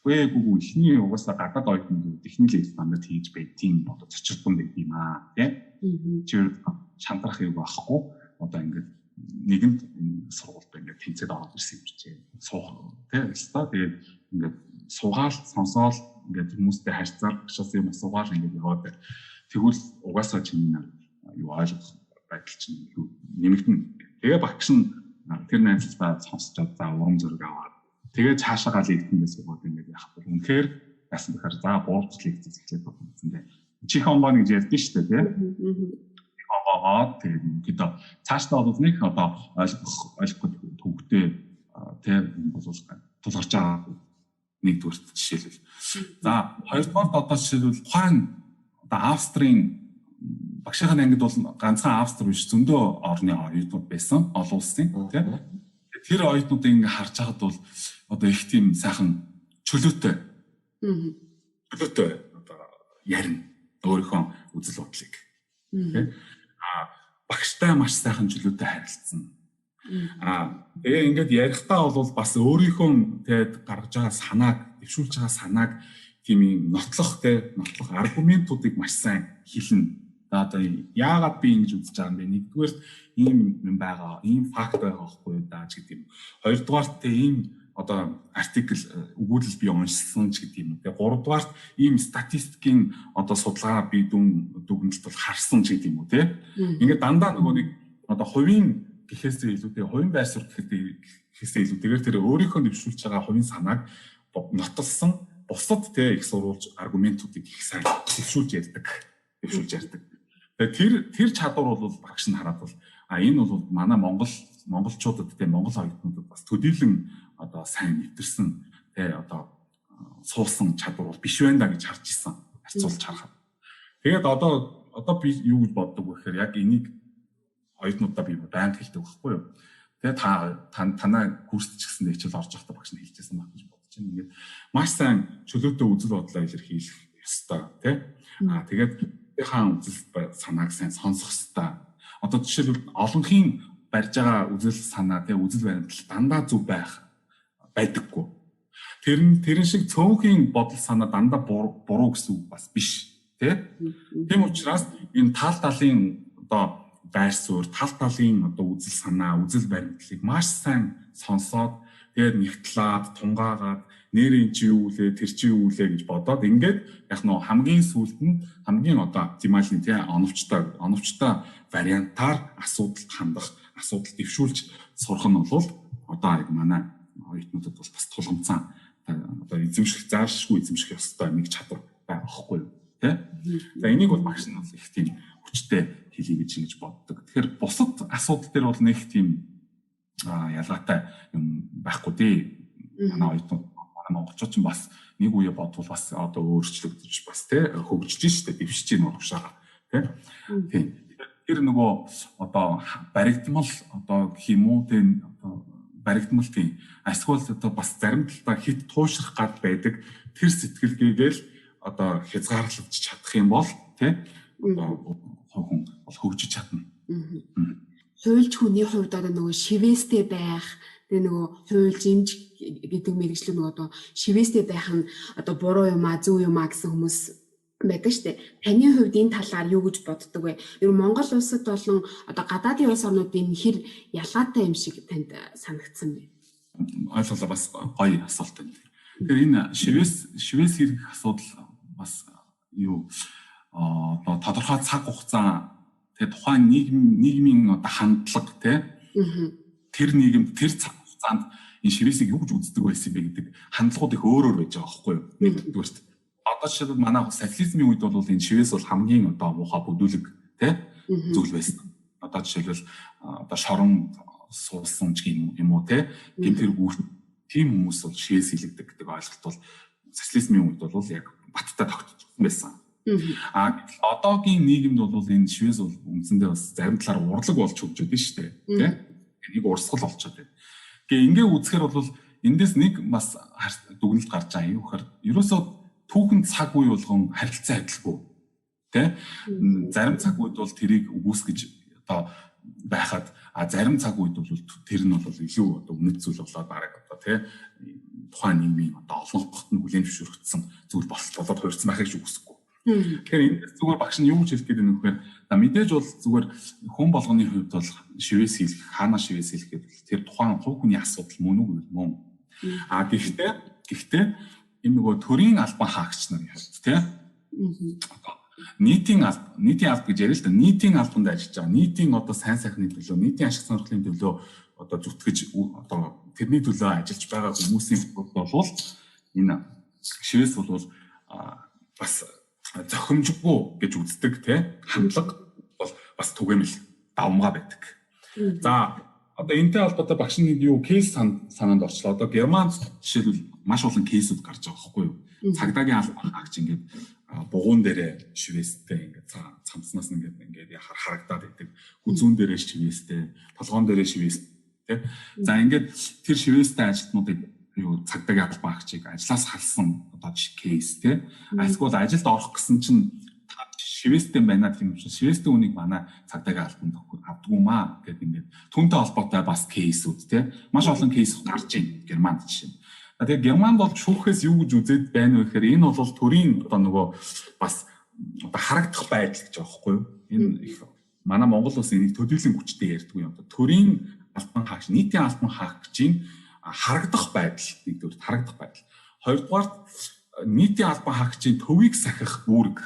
гэхээр үгүй эхний угаасаа гадаад оюутнууд техникийн стандарт хийж байдгийн одоо зочирдсон байд юм аа тийм чи шантрах юм байхгүй одоо ингээд нэгэнт сургуульд ингээд тэнцээд ороод ирсэн юм чи суух тийм өстой тэгээд ингээд суугаал сонсоол ингээд хүмүүстэй харьцаар багшаас юм асуугаал ингээд яваад тэгвэл угаасаа чинь юу ойлгох байдал чинь нэмэгдэн. Тэгээ багш нь тэр найзлаа сонсчод за урам зориг аваад тэгээ цаашаа лекцэндээ суугаад ингээд яах вэ? Үнэхээр яасан бэхээр за 3 лекц эхлээд байна гэсэндээ чих онгоо гэж ярьдэн шүү дээ тийм. Онгоо тэгээд цаашдаа бол нэг одоо ойлгохгүй төвхтэй тийм бол тулгарч байгаа нэгдүгээр жишээлбэл. За хоёрдугаар одоо жишээлбэл тухайн одоо Австрийн багшийн ангид бол ганцхан Австри биш зөндөө орны оюутнууд байсан олон улсын тийм. Тэр оюутнуудыг ингээ харж байхад бол одоо их тийм сайхан чөлөөтэй. Чөлөөтэй одоо ярина өөрийнхөө үзэл бодлыг. Тийм. Багштай маш сайхан чөлөөтэй харилцсан. Тэгээ ингээд ярихдаа бол бас өөрийнхөө тэгээд гаргаж байгаа санааг, дэвшүүлж байгаа санааг тийм нотлох аргументуудыг маш сайн хэлнэ. Одоо яагаад би ингэж үзэж байгаа юм бэ? Нэгдүгээр ийм юм байгаа, ийм факт байгаа байхгүй даа ч гэдэг юм. Хоёрдугаарт ийм одоо артикл өгүүлэл би уншсан ч гэдэг юм. Тэгээ гуравдугаарт ийм статистикийн одоо судалгаа би дүгнэлт бол харсан ч гэдэг юм уу те. Ингээд дандаа нөгөө нэг одоо хувийн гэхээсээ илүүтэй хувийн байр суурь гэхээсээ илүүтэйгээр тэр өөрийнхөө дэвшүүлж байгаа хувийн санааг нотолсон бусад те их сурвалж аргументуудыг их сайн дэвшүүлж ярьдаг. Тэр чадвар бол багш нь хараад бол энэ бол манай монголчуудад те монгол оюутнуудад бас төдийлөн одоо сайн нэвтэрсэн те одоо суусан чадвар бол биш байна да гэж харж ирсэн. Харьцуулж харахад. Тэгээд одоо би юу гэж боддог вэ гэхээр яг энийг оюутнуудаа би байнга хэлдэг байхгүй юу. Тэгээд танаа курст ч гэсэн хичээл орж явахдаа багш нь хэлчихсэн баг гэж бодож байна. Ингээд маш сайн чөлөөтэй үзэл бодлоо илэрхийлэх ёстой тий. Тэгээд хаан үзэл санааг сайн сонсох ёстой. Одоо жишээлбэл олонхын барьж байгаа үзэл санаа тий үзэл баримтлал дандаа зөв байдаггүй. Тэрэн шиг цөөнхийн бодол санаа дандаа буруу гэсэн үг бас биш тий. Тийм учраас энэ тал талын одоо байр суурь, тал талын одоо үзэл санаа, үзэл баримтлалыг маш сайн сонсоод тэгээд нэгтлээд, тунгаагаад нэрийн чи юу лээ, тэр чи юу лээ гэж бодоод ингээд яг нөө хамгийн сүүлд нь хамгийн одоо оптималын тий оновчтой вариантаар асуудалд хандах, асуудал дэвшүүлж сурах нь бол одоо яг манай оюутнуудад бол бас тулгамцсан одоо эзэмших заашгүй эзэмших ёстой нэг чадвар байгаа байхгүй юу тий. За энийг бол багш нь их тийм хүчтэй хэлье гэж боддог. Тэгэхээр бусад асуудал дээр бол нэг тийм ялгаатай юм байхгүй дээ. Манай оюутнууд манай монголчууд ч бас нэг үе бодвол бас одоо өөрчлөгдөж бас тий хөгжиж штэ дэвшиж ийн урагшаага тий. Тэр нөгөө одоо баригдмал одоо гэх юм уу тий одоо баригдмал тий эсвэл одоо бас зарим талдаа хит туушрах гад байдаг тэр сэтгэлгээгээл одоо хязгаарлаж чадах юм бол тий одоо хүн бол хөгжиж чадна. хуульч хүний хувьд одоо нөгөө шивэстэй байх, тэгээ нөгөө хууль жимж гэдэг мэргэжлүүд нөгөө одоо шивэстэй байх нь одоо буруу юм а, зөв юм а гэсэн хүмүүс байдаг штэ. Таны хувьд энэ талаар юу гэж боддог вэ? Ер нь Монгол улсад болон одоо гадаадын улс орнуудын хэр ялгаатай юм шиг танд санагдсан бэ? Ойлголоо бас гоё асуулт байна. Тэгэхээр энэ шивэс хэрэг асуудал бас юу одоо тодорхой цаг хугацаа тэгээ тухайн нийгмийн одоо хандлага тэр нийгэмд тэр цаг хугацаанд энэ шивэсийг юу гэж үздэг байсан бэ гэдэг хандлагууд их өөр байж байгаа байхгүй юу? Нэгдүгээр шүү дээ. Одоо жишээлбэл манай социализмын үед бол энэ шивэс бол хамгийн одоо муухай бүдүүлэг зүйл байсан. Одоо жишээлбэл одоо шорон суулсан ч юм уу гэмтэр гүр тийм хүмүүс бол шивэс хилэгдэг гэдэг ойлголт бол социализмын үед бол яг баттай тогтчихсон байсан. Одоогийн нийгэмд бол энэ шивэс бол үндсэндээ бас зарим талаар урлаг болж хөгжөөд байна шүү дээ. Нэг урсгал болчиход байна. Гэхдээ ингээ үзэхээр бол эндээс нэг бас дүгнэлт гарч байгаа юм. Ерөөсөө түүхэн цаг үе болгон харилцаа адилгүй. Зарим цаг үед бол тэрийг үгүйсгэж одоо байхад зарим цаг үед бол тэр нь бол илүү одоо үнэт зүйл болоод бараг одоо тухайн нийгмийн одоо олон хотод нь хүлээн зөвшөөрөгдсөн зүйл болоод хуурсан байхыг үгүйсэхгүй. Тэгэхээр энэ зүгээр багш нь юу гэж хэлэх гээд байна вэ? Мэдээж бол зүгээр хүн болгоны хувьд бол шивэс хийх, хаана шивэс хийх гэдэг тэр тухайн хувь хүний асуудал мөн үү мөн. Гэхдээ энэ нөгөө төрийн албан хаагч нарын хувьд нийтийн алба гэж яриа л да. Нийтийн албанд ажиллаж байгаа. Нийтийн одоо сайн сайхны төлөө, нийтийн ашиг сонирхлын төлөө одоо зүтгэж одоо тэрний төлөө ажиллаж байгаа хүмүүсийн хувьд бол энэ шивэс бол бас зохимжгүй гэж үздэг хандлага бол бас түгээмэл давмгай байдаг. За одоо энэтэй холбоотой багш нэг юу кейс санаанд орчлоо. Одоо Германд жишээлбэл маш олон кейсүүд гарч байгаа байхгүй юу? Цагдаагийн албан хаагч ингээд бугуун дээрээ шивэстэй ингээд цамцнаас ингээд харагдаад байдаг. Хүзүүн дээрээ шивэстэй, толгоон дээрээ шивэстэй. За ингээд тэр шивэстэй ажилтнуудыг юу цагдаагийн албан хаагчийг ажлаас халсан одоо кейс эсвэл ажилд орох гэсэн чинь шивэстэй байна гэх юм шиг шивэстэй үнийг манай цагдаагийн албанд авдгүй маа гэдэг ингээд түүнтэй холбоотой бас кейсүүд маш олон кейс гарч ийн Германд жишээ. Тэгэхээр Германд бол шүүхээс юу гэж үзээд байна вэ гэхээр энэ бол төрийн одоо нөгөө бас одоо харагдах байдал гэж байгаа байхгүй юу? Энэ их манай Монгол улс энийг төдийлөн хүчтэй ярьдаг юм. Одоо төрийн албан хаагч, нийтийн албан хаагчийн харагдах байдал нэгдүгээр харагдах байдал. Хоёрдугаар нийтийн албан хаагчийн төвийг сахих үүрэг.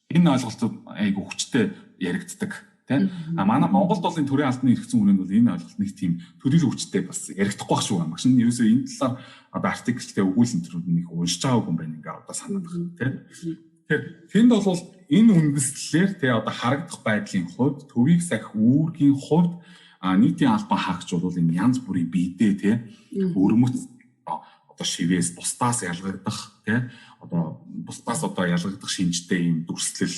Энэ ойлголтууд айгүй хүчтэй яригддаг. Манай Монголд бол энэ төрийн албаны эрх зүйн хүрээнд бол энэ ойлголт нэг тийм төдийлөн хүчтэй бас яригдахгүй байх шүү. Багш нь ерөөсөө энэ талаар одоо артиклтэй өгүүлэн төрүүд нэг уншиж байгаагүй юм байна ингээ одоо санаад байна. Тэгэхээр тэнд бол энэ үндэслэлээр одоо харагдах байдлын хувьд төвийг сахих үүргийн хувьд нийтийн албан хаагч бол энэ янз бүрийн биедээ өрмөц одоо шивээс бусдаас ялгагдах одоо бусдаас одоо ялгагдах шинжтэй юм дүрслэл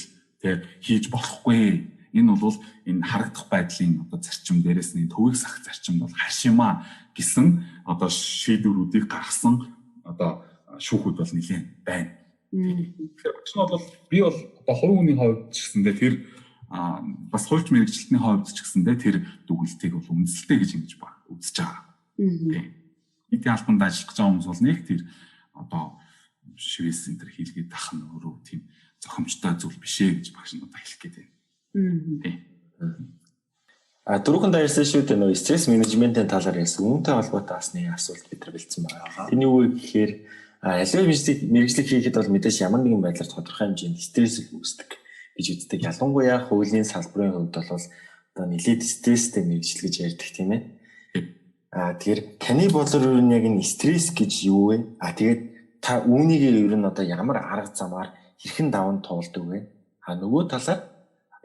хийж болохгүй. Энэ бол энэ харагдах байдлын одоо зарчим дээрээс нь төвийг сах зарчимд бол харшимаа гэсэн одоо шийдвэрүүдийг гаргасан одоо шүүхүүд бол нэлээд байна. Тэгэхээр багш нь бол би бол одоо хувь хүний хувьд ч гэсэндээ тэр бас хуульч мэрэгчлэлтний хувьд ч гэсэндээ тэр дүгнэлтийг бол үндэслэлтэй гэж ингэж үзэж байгаа. Нийтийн албанд ажиллаж байгаа хүмүүс бол нэг тэр одоо шивэс центр хийлгээд тах нь өөрөө тийм зохимжтой зүйл биш ээ гэж багш нь одоо хэлэх гээд байна. Дөрөвхөн дээрсэн шүү дээ нөө стресс менежментийн талаар ярьсан. Үүнтэй холбоотой бас нэг асуулт бид нар бэлдсэн байна. Тэний юу гэхээр аливаа мэргэжлэг хийхэд бол мэдээж ямар нэгэн байдлаар тодорхой хэмжээнд стресс үүсдэг гэж үздэг. Ялангуяа хуулийн салбарын хувьд бол одоо нэлээд стресстэй мэргэжил гэж ярьдаг тийм ээ. Тэгэхээр таны бодлоор юу яг энэ стресс гэж юу вэ? Тэгээд та үүнийг ер нь одоо ямар арга замаар хэрхэн даван туулдаг вэ? Нөгөө талаар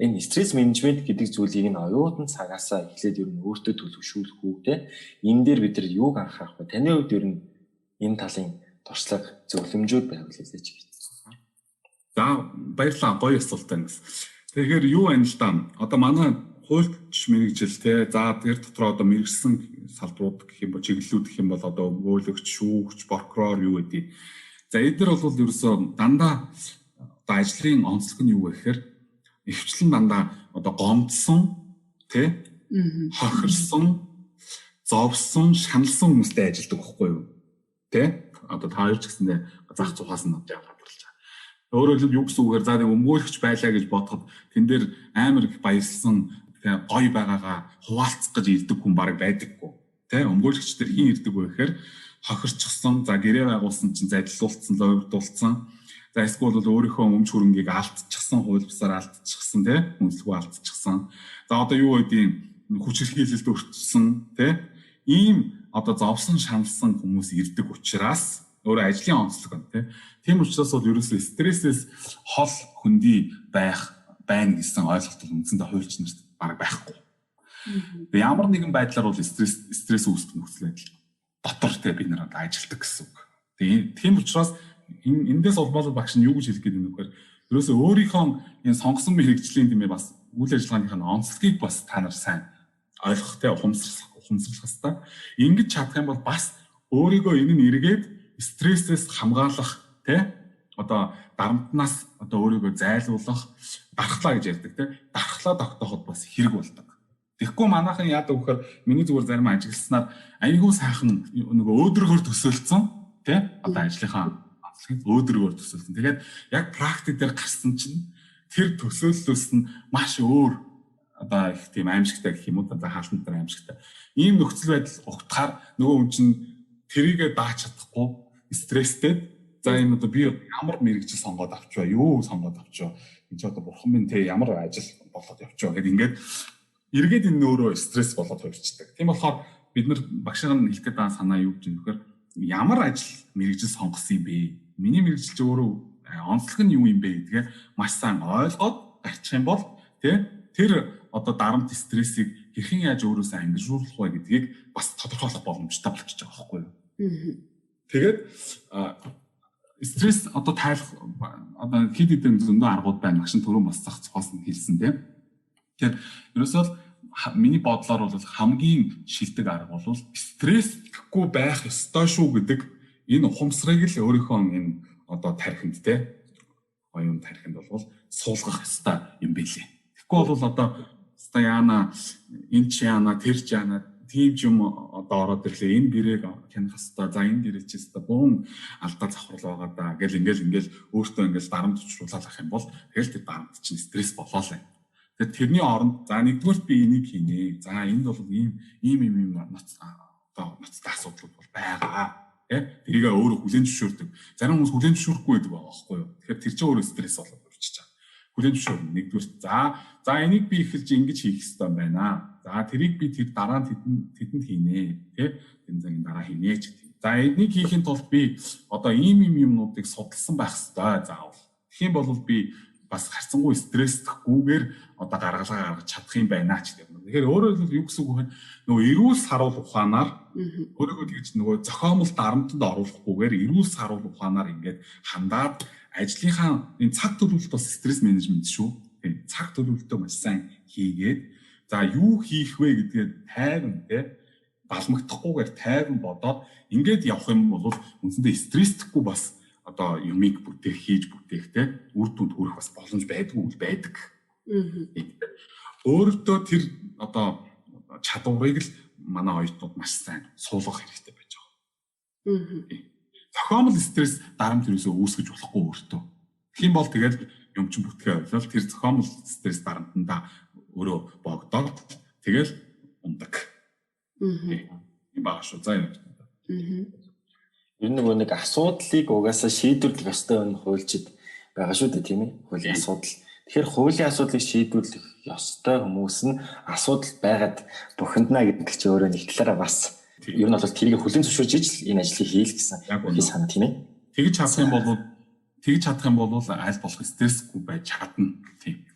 энэ стресс менежмент гэдэг зүйлийг нь оюутан цагаасаа эхлээд ер нь өөртөө төлөвшүүлэх үү энэ дээр бид нар юуг анхаарах вэ? Таны хувьд ер нь энэ талын туршлага зөвлөмжүүд байвал хэлээч. За баярлалаа, гоё асуулт байна. Тэгэхээр юу байна л да? Одоо манай хуульч мэргэжил за тэр дотор одоо мэргэжсэн салбарууд гэх юм бол чиглэлүүд гэх юм бол одоо өгөөлөгч, шүүгч, прокурор юу гэдэг. За эдгээр бол ерөөсөө дандаа одоо ажлын онцлог нь юу вэ гэхээр ихвчлэн дандаа одоо гомдсон Хохирсон, зовсон, шаналсан хүмүүстэй ажилладаг байхгүй юу? Тэ? Одоо та хоёр ч гэсэндээ зах цухаас нь гадарлаж байгаа. Өөрөөр хэлбэл юу гэсэн үгээр за өмгөөлөгч байлаа гэж бодоход тэн дээр амар их баярлсан гоё байгаагаа хуваалцах гэж ирдэг хүн баг байдаггүй. Тэ? Өмгөөлөгч төр хин ирдэг вэ гэхээр хохирчихсан, за гэрээ байгуулсан чинь задилуулсан, лойвдуулсан. За эсвэл өөрийнхөө өмч хөрөнгийг алдчихсан, хууль бусаар алдчихсан, тэ? Үнэлгүй алдчихсан. За одоо юу гэдгийг хүч хэрхийлэлд өртсөн, тэ? Ийм одоо зовсон шаналсан хүмүүс ирдэг учраас өөрөө ажлын онцлог байна, тэ? Тийм учраас бол ерөөсөө стрессээс хол хөндөй байна гэсэн ойлголт үндсэндээ хуульч нарт баг байхгүй. Тэгээ ямар нэгэн байдлаар бол стресс үүсгэх нөхцөл байдал дотор тэ бид нар ажилладаг гэсэн үг. Тийм учраас эндээс улмал багш нь юу гэж хэлэх гээд байна вэ гэхээр ерөөсөө өөрийнхөө энэ сонгосон мэргэжлийн тийм ээ бас үйл ажиллагааныхаа онцлогийг бас та нар сайн ойлгох тэ ухамсарлах хэвээр. Ингэж чадах юм бол бас өөрийгөө энэ нь эргээд стрессээс хамгаалах тэ одоо дарамтнаас одоо өөрийгөө зайлуулах дархлаа гэж ярьдаг тэ дархлаа тогтооход бас хэрэг болдог. Тэгэхгүй манайхан яадаг вэхээр миний зүгээр зарим ажилласнаар айгүй сайхан нөгөө өөдрөгөөр төсөөлцөн тэ одоо ажлынхаа өөдрөгөөр төсөөлсөн. Тэгээд яг практик дээр гарсан чинь тэр төсөөллөөс нь маш өөр одоо их тийм аимшигтай гэх юм уу за хаалтан дээр аимшигтай. Ийм нөхцөл байдал ухтахаар нөгөө хүн чинь тэрийгэ дааж чадахгүй стресстэй. За энэ одоо би ямар мэрэгжил сонгоод авчваа, юу сонгоод авчваа. Энд ч одоо бурхан минь те ямар ажил болоод явчваа гэдэг ингээд эргээд энэ өөрөө стресс болоод хувирчдаг. Тийм болохоор бид нар багшийн хэлэх гээд байгаа санаа юу гэж юм бэхээр ямар ажил мэрэгжил сонгосон юм бэ? Миний мэрэгжил ч өөрөө онцлог нь юу юм бэ гэдгээ маш сайн ойлгоод гарчих юм бол тэр одоо дарамт стрессийг хэрхэн яаж өөрөөсөө ангижруулах вэ гэдгийг бас тодорхойлох боломжтой болчихж байгаа байхгүй юу? Тэгээд стресс одоо тайлах одоо хэд хэдэн зөндөө аргууд байна. Багш нь түрүүн бас зах цохоос нь хэлсэн тийм. Тэгэхээр ерөөсөө миний бодлоор бол хамгийн шилдэг арга бол стресстгүй байх ёстой шүү гэдэг энэ ухамсарыг л өөрийнхөө энэ одоо тархинд тийм оюун тархинд бол суулгах ёстой юм байлээ. Тэгэхгүй бол одоо яана энэ ч яана тэр ч яана тийм ч юм одоо ороод ирлээ энэ гэрээг хянах хэвээр за энэ гэрээ чи хэвээр бүүн алдаа завхрал байгаа даа гэл ингээл өөртөө ингээл дарамт учруулах юм бол тэгэл тэр дарамт чинь стресс болоо л. Тэгэхээр тэрний оронд за нэгдүгээрт би энийг хийнэ. За энд бол ийм ноцтой асуудал бол байгаа. Тэрийгээ өөрөө хүлээн зөвшөөрдөг. Зарим хүмүүс хүлээн зөвшөөрөхгүй байдаг байгаа байхгүй юу? Тэгэхээр тэр чинь өөрөө стресс болоод өрчиж байгаа. Хүлээн зөвшөөрнө нэгдүгээрт за энийг би эхэлж ингэж хийх хэрэгтэй байна. За тэрийг би тэр дараа нь тэдэнд хийнэ. Энэ цагийн дараа хийнэ ч гэдэг. За энийг хийхин тулд би одоо ийм юмнуудыг судалсан байх хэрэгтэй заавал. Тэгэх юм бол би бас харцангуй стресстгүйгээр одоо гаргалгаа гаргаж чадах юм байна ч гэдэг. Тэгэхээр өөрөөр хэлбэл юу гэсэн үг вэ? Нөгөө эрүүл саруул ухаанаар өөрөөгөө тэгж нөгөө зохиомл дарамтанд оруулахгүйгээр эрүүл саруул ухаанаар ингээд хандаад ажлынхаа энэ цаг төлөвлөлт бас стресс менежмент шүү. Цаг төлөвлөлтөө маш сайн хийгээд за юу хийх вэ гэдгээ тайван балмагдахгүйгээр тайван бодоод ингээд явах юм бол үндсэндээ стресстгүй бас одоо юмыг хийж бүтээх үр дүнд хүрэх бас боломж байдаг. Өөртөө тэр одоо чадварыг л манай оюутнууд маш сайн суулгах хэрэгтэй байж байгаа. Зохиомл стресс дарамт юусоо үүсгэж болохгүй өөртөө. Тэгэх юм бол тэгэл юм чинь бүтгээ ойлол тэр зохиомл стресс дарамтанда өөрөө богдоод тэгэл ундаг. Ийм баа шүү заа юм. Ер нь нэг асуудлыг угаасаа шийдвэрлэх ёстой байх хуульчид байгаа шүү дээ тийм ээ. Хуулийн асуудал. Тэгэхээр хуулийн асуудлыг шийдвэрлэх ёстой хүмүүс нь асуудал байгаад бухимдана гэдэг чинь өөрөө нэг талаараа бас ер нь бол тэрийг хүлээн зөвшөөрж ижил энэ ажлыг хийх гэсэн санаа тийм ээ. Тэгж чадах юм бол аль болох стрессгүй байж чадна тийм.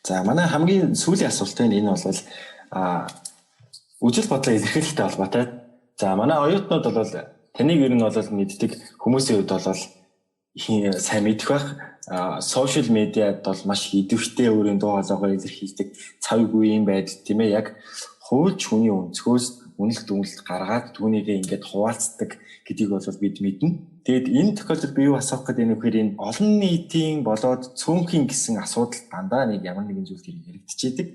За манай хамгийн сүүлийн асуулт энэ бол үжил бодлоо илэрхийлэлтэй холбоотой. За манай оюутнууд бол таныг ер нь бол мэддэг хүмүүсийн хувьд бол сайн мэдэх байх. Сошиал медиад бол маш идэвхтэй өөрийн дуу хоолойгоо илэрхийлдэг цав үгүй юм байдал тийм ээ. Яг хуульч хүний өнцгөөс үнэлт гаргаад түүнийг ингээд хуваалцдаг гэдгийг бол бид мэднэ. Тэгэд энэ тохиолдолд би юу асуух гэдэг нь вэхээр энэ олон нийтийн болоод цөөнхийн гэсэн асуудал дандаа нэг ямар нэгэн зүйл хэрэг яригдчихэд.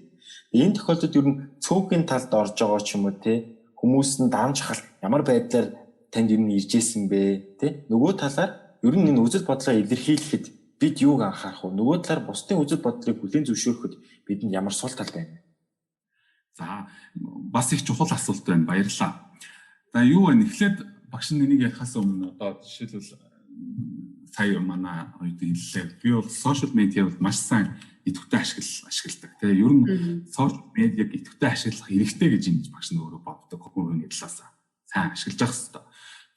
Энэ тохиолдолд ер нь цөөнхийн талд орж байгаа ч юм уу те хүмүүс нь дамж хал ямар байдлаар танд ер нь ирж исэн бэ те нөгөө талаар ер нь энэ үзэл бодлоо илэрхийлэхэд бид юуг анхаарах вэ? Нөгөө талаар бусдын үзэл бодлыг бүлээн зөвшөөрөхөд бидэнд ямар сул тал байна вэ? За бас их чухал асуулт байна. Баярлалаа. За юу вэ? Эхлээд багш нэнийг ярихаас өмнө одоо жишээлбэл сая манай хоёрын хэллээ. Би бол сошиал медиа бол маш сайн идэвхтэй ашигладаг. Тэгээ ер нь сошиал медиаг идэвхтэй ашиглах хэрэгтэй гэж энэ багш нь өөрөө боддог. Хувийн талаас сайн ашиглаж явах хэрэгтэй.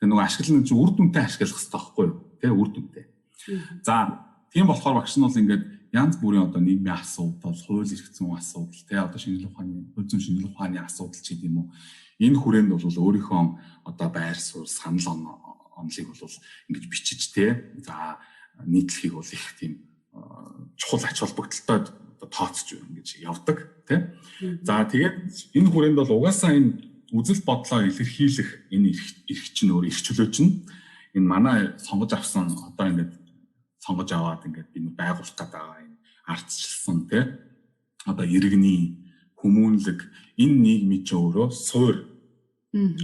Тэгээ нөгөө ашиглах нь үр дүнтэй ашиглах хэрэгтэй байхгүй юу? Тэгээ үр дүнтэй. За тийм болохоор багш нь бол ингээд янз бүрийн одоо нийгмийн асуудал, хууль эрх зүйн асуудал, тэгээ одоо хууль зүйн шинжилгээ ухааны асуудал ч гэдэм үү. Энэ хүрээнд бол өөрийнхөө одоо байр суурь, санал онолыг бол ингэж бичиж за нийтлэхийг бол их тийм чухал ач холбогдолтой тооцож ингэж явдаг тий. За тэгээд энэ хүрээнд бол угаасаа энэ үзэл бодлоо илэрхийлэх энэ эрх чинь өөр эрх чөлөө чинь энэ манай сонгож авсан одоо ингэж сонгож аваад ингээд би байгуулах гэдэг энэ ардчилсан тий одоо иргэний хүмүүнлэг энэ нийгмийн ч өөрөө суур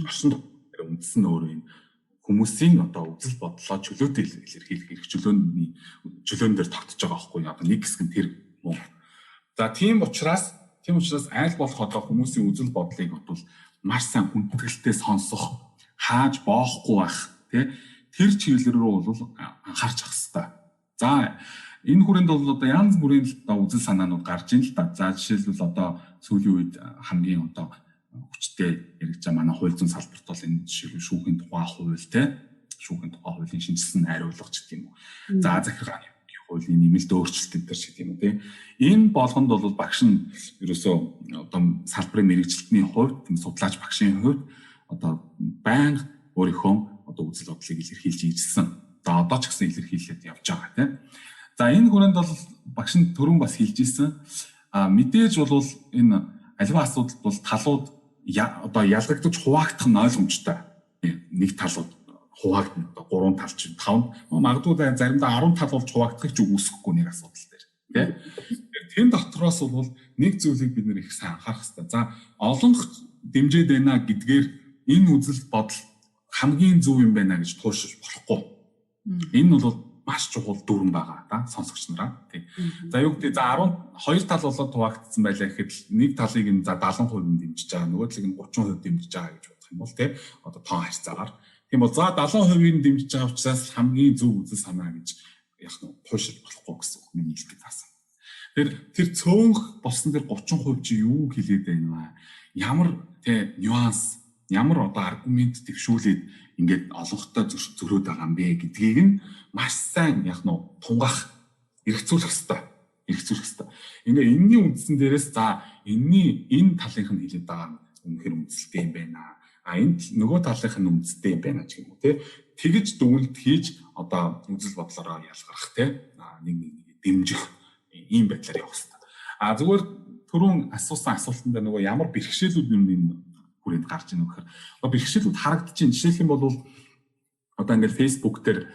орсон үндсэн өөрөө энэ хүмүүсийн одоо үзэл бодлоо чөлөөтэй илэрхийлэх эрх чөлөөн дээр тогтож байгаа байхгүй юу? Одоо нэг хэсэг нь тэр мөн. За тийм учраас айл болох одоо хүмүүсийн үзэл бодлыг бол маш сайн хүндэтгэлтэй сонсох, хааж боохгүй байх тий тэр чиглэл рүү бол анхаарч ах хэрэгтэй. За энэ хүрээнд бол одоо янз бүрийн одоо үзэл санаанууд гарч ийн л да. За жишээлбэл одоо сүүлийн үед хамгийн одоо хүчтэй яригдж байгаа манай хууль зүйн салбарт бол энэ жишээлбэл шүүхийн тухай хууль шүүхийн тухай хуулийн шинжилсэн хариулга ч гэх юм уу. За захиргааны хуулийн нэмэлт өөрчлөлт энэ ч гэх юм уу тий. Энэ болгонд бол багш нь ерөөсөө одоо салбарын мэрэгчлэлтний хувьд тийм судлаач багшийн хувьд одоо байнга өөрийнхөө одоо үзэл бодлыг илэрхийлж ирсэн. За одоо ч гэсэн илэрхийлээд явж байгаа тий. За энэ хүрээнд бол багш нь түрүүн бас хэлж ирсэн. Мэдээж бол энэ аливаа асуудалд бол талууд одоо ялгагдаж хуваагдах нь ойлгомжтой. Нэг талууд хуваагдана. Одоо 3 тал ч 5 магадгүй заримдаа 10 тал болж хуваагдахыг ч үгүйсэхгүй нэг асуудал дээр. Тэ? Тэн дотроос бол нэг зүйлийг бид нэр их сайн анхаарах хэрэгтэй. За олонх дэмжиж байна гэдгээр энэ үзэл бодол хамгийн зөв юм байна гэж туушиж болохгүй. Энэ бол маш чухал дүрэн байгаа да сонсогч нараа. Тий. За юу гэдэг за 12 тал болоод хуваагдсан байлаа гэхэд нэг талыг нь за 70% нь дэмжиж байгаа, нөгөө талыг нь 30% дэмжиж байгаа гэж бодох юм бол тий. Одоо тоон харьцаагаар. Тийм бол за 70%-ийг нь дэмжиж байгаа учраас хамгийн зөв үзэл санаа гэж яг нь туушиж болохгүй гэсэн үг миний хэлэх таасан. Тэр цөөнх болсон тэр 30% чи юу хэлээд байна вэ? Ямар тий нюанс, ямар одоо аргумент төвшүүлээд ингээд олонхтой зөрөөд байгаа юм бэ гэдгийг нь маш сайн яг нь тунгах эргцүүлэх хэрэгтэй. Ингээ энэний үндсэн дээрээс за энэ талынх нь хэлээд байгаа үнэхээр үндэслэлтэй юм байна. Энэ нөгөө талынх нь үндэстэй юм байна гэх юм уу те. Тэгж дүгнэлт хийж одоо үзэл бодлороо ялгарах те. Нэг дэмжих ийм байдлаар явах хэрэгтэй. Зүгээр түрүүн асуусан асуултанд нөгөө ямар бэрхшээлүүд юм энэ хүрээнд гарч ийн гэхээр бэрхшээлүүд харагдаж байна. Жишээлх юм бол одоо ингээд Facebook дээр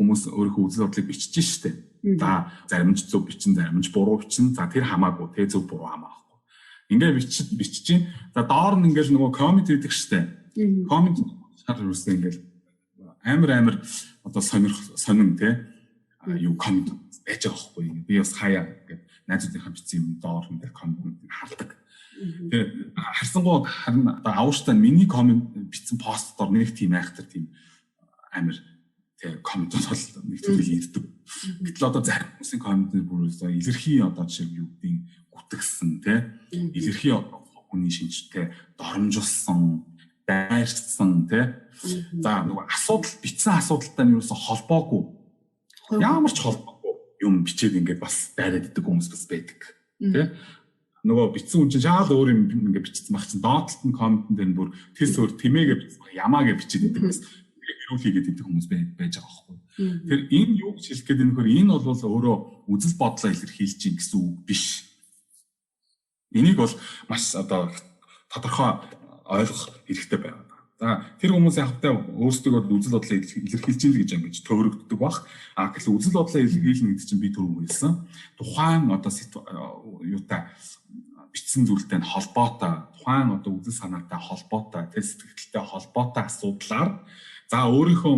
хүмүүс өөрийнхөө үзэл бодлыг бичиж штэ. За зарим нь зөв бичин, зарим нь буруу бичин. За тэр хамаагүй те зөв буруу хамаахгүй. Ингээд бичиж чинь. За доор нь ингээд нөгөө коммент хийдэг штэ. Коммент хар юусэн ингээд амар одоо сонин те юу коммент байж байгаа байхгүй. Би бас хаяа ингээд найзуудынхаа бичсэн юм доор нь тэр коммент хардаг. Тэгээ харсангууд харин одоо авууштай миний коммент бичсэн постдор нэг тийм айхтар тийм амар тэг коммент бол нэг төрөл ирдэг. Гэтэл одоо зарим хүмүүсийн комментээр бүр илэрхий одоо жишээ юу гэдгийг гүтгсэн тий илэрхий хүний шинжтэй доромжилсан дайрсан тий за нөгөө асуудал бичсэн асуудалтай нь юусэн холбоогүй ямар ч холбоогүй юм бичээд ингээд бас дайраад иддэг хүмүүс бас байдаг тий нөгөө бичсэн хүн чинь шал өөр юм ингээд бичсэн баг чинь доотлолт нь комментэн дээр бүр тэс өөр тэмээгээ бичсэн ямаагээ бичээд идэг бас хэрүүл хийгээд идэг хүмүүс байж байгаа байхгүй. Тэр энэ юу гэж хэлэх гээд нөхөр энэ бол өөрөө үзэл бодлоо илэрхийлж чинь гэсэн үг биш. Энийг бол маш одоо тодорхой ойлгох хэрэгтэй байна. За тэр хүмүүс явахтай өөрсдөө үзэл бодлоо илэрхийлж ийн гэж ингэж төөрөгддөг бах. Гэтэл үзэл бодлоо илэрхийлнэ гэдэг чинь би түрүү хэлсэн. Тухайн одоо юутай бичсэн зүйлтэй холбоотой, тухайн одоо үзэл санаатай холбоотой, сэтгэлтэй холбоотой асуудлаар за өөрийнхөө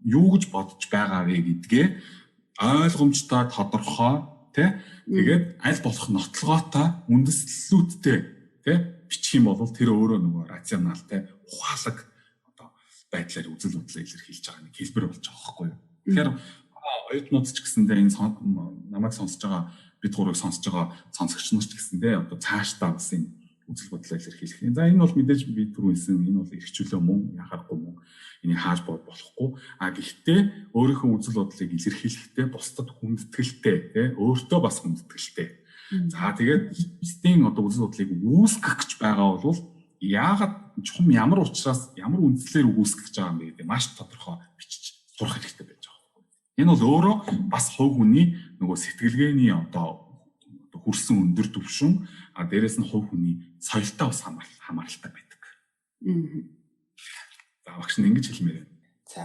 юу гэж бодож байгаа вэ гэдгээ ойлгомжтой, тодорхой, тэгээд аль болох нотлогоотой, үндэслэлүүдтэй, бичих юм бол тэр өөрөө нөгөө рационалтай ухаалаг одоо байдлаар үзэл бодлоо илэрхийлж байгаа нэг хэлбэр болж байгаа байхгүй юу. Тэгэхээр оюутнууд ч гэсэндээ энэ намайг сонсож байгаа бид гурыг сонсож байгаа сонсогч нар ч гэсэндээ одоо цаашдаа бас энэ үзэл бодлоо илэрхийлэх. За энэ бол мэдээж би түрүү хэлсэн энэ бол эрхчлөө мөн яхахгүй мөн энийг хааж болохгүй. Гэхдээ өөрийнхөө үзэл бодлыг илэрхийлэхдээ бусдад хүндэтгэлтэй, өөртөө бас хүндэтгэлтэй. За тэгээд бусдын одоо үзэл бодлыг үүсгэх гэж байгаа бол яагаад чухам ямар учраас ямар үндслээр үүсгэж байгаа юм бэ гэдэг маш тодорхой бичиж сурах хэрэгтэй байж байгаа. Энэ бол өөрөө бас хувь хүний нөгөө сэтгэлгээний одоо хүрсэн өндөр түвшин дээрээс нь хувь хүний соёлтой бас хамааралтай байдаг. За багш нь ингэж хэлмээр байна. За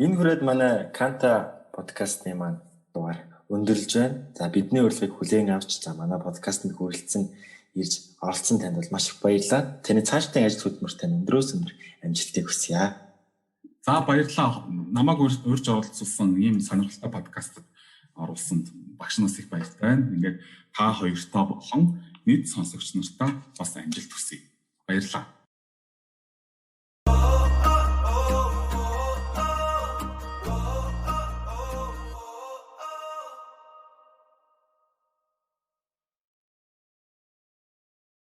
энэ хүрээд манай Канта подкастны маань дугаар өндөрлж байна. За бидний урилгыг хүлээн авч манай подкастт хүрэлцэн ирж оролцсон танд бол маш их баярлалаа. Таны цаашдын ажил хөдөлмөрт тань өндрөөс өндөр амжилтыг хүсье. За баярлалаа. Намайг урьж оролцуулсан ийм сонирхолтой подкастт оруулсанд багш нас их баяртай байна. Ингээд та хоёртоо болон нийт сонсогч нартаа бас амжилт хүсье. Баярлалаа.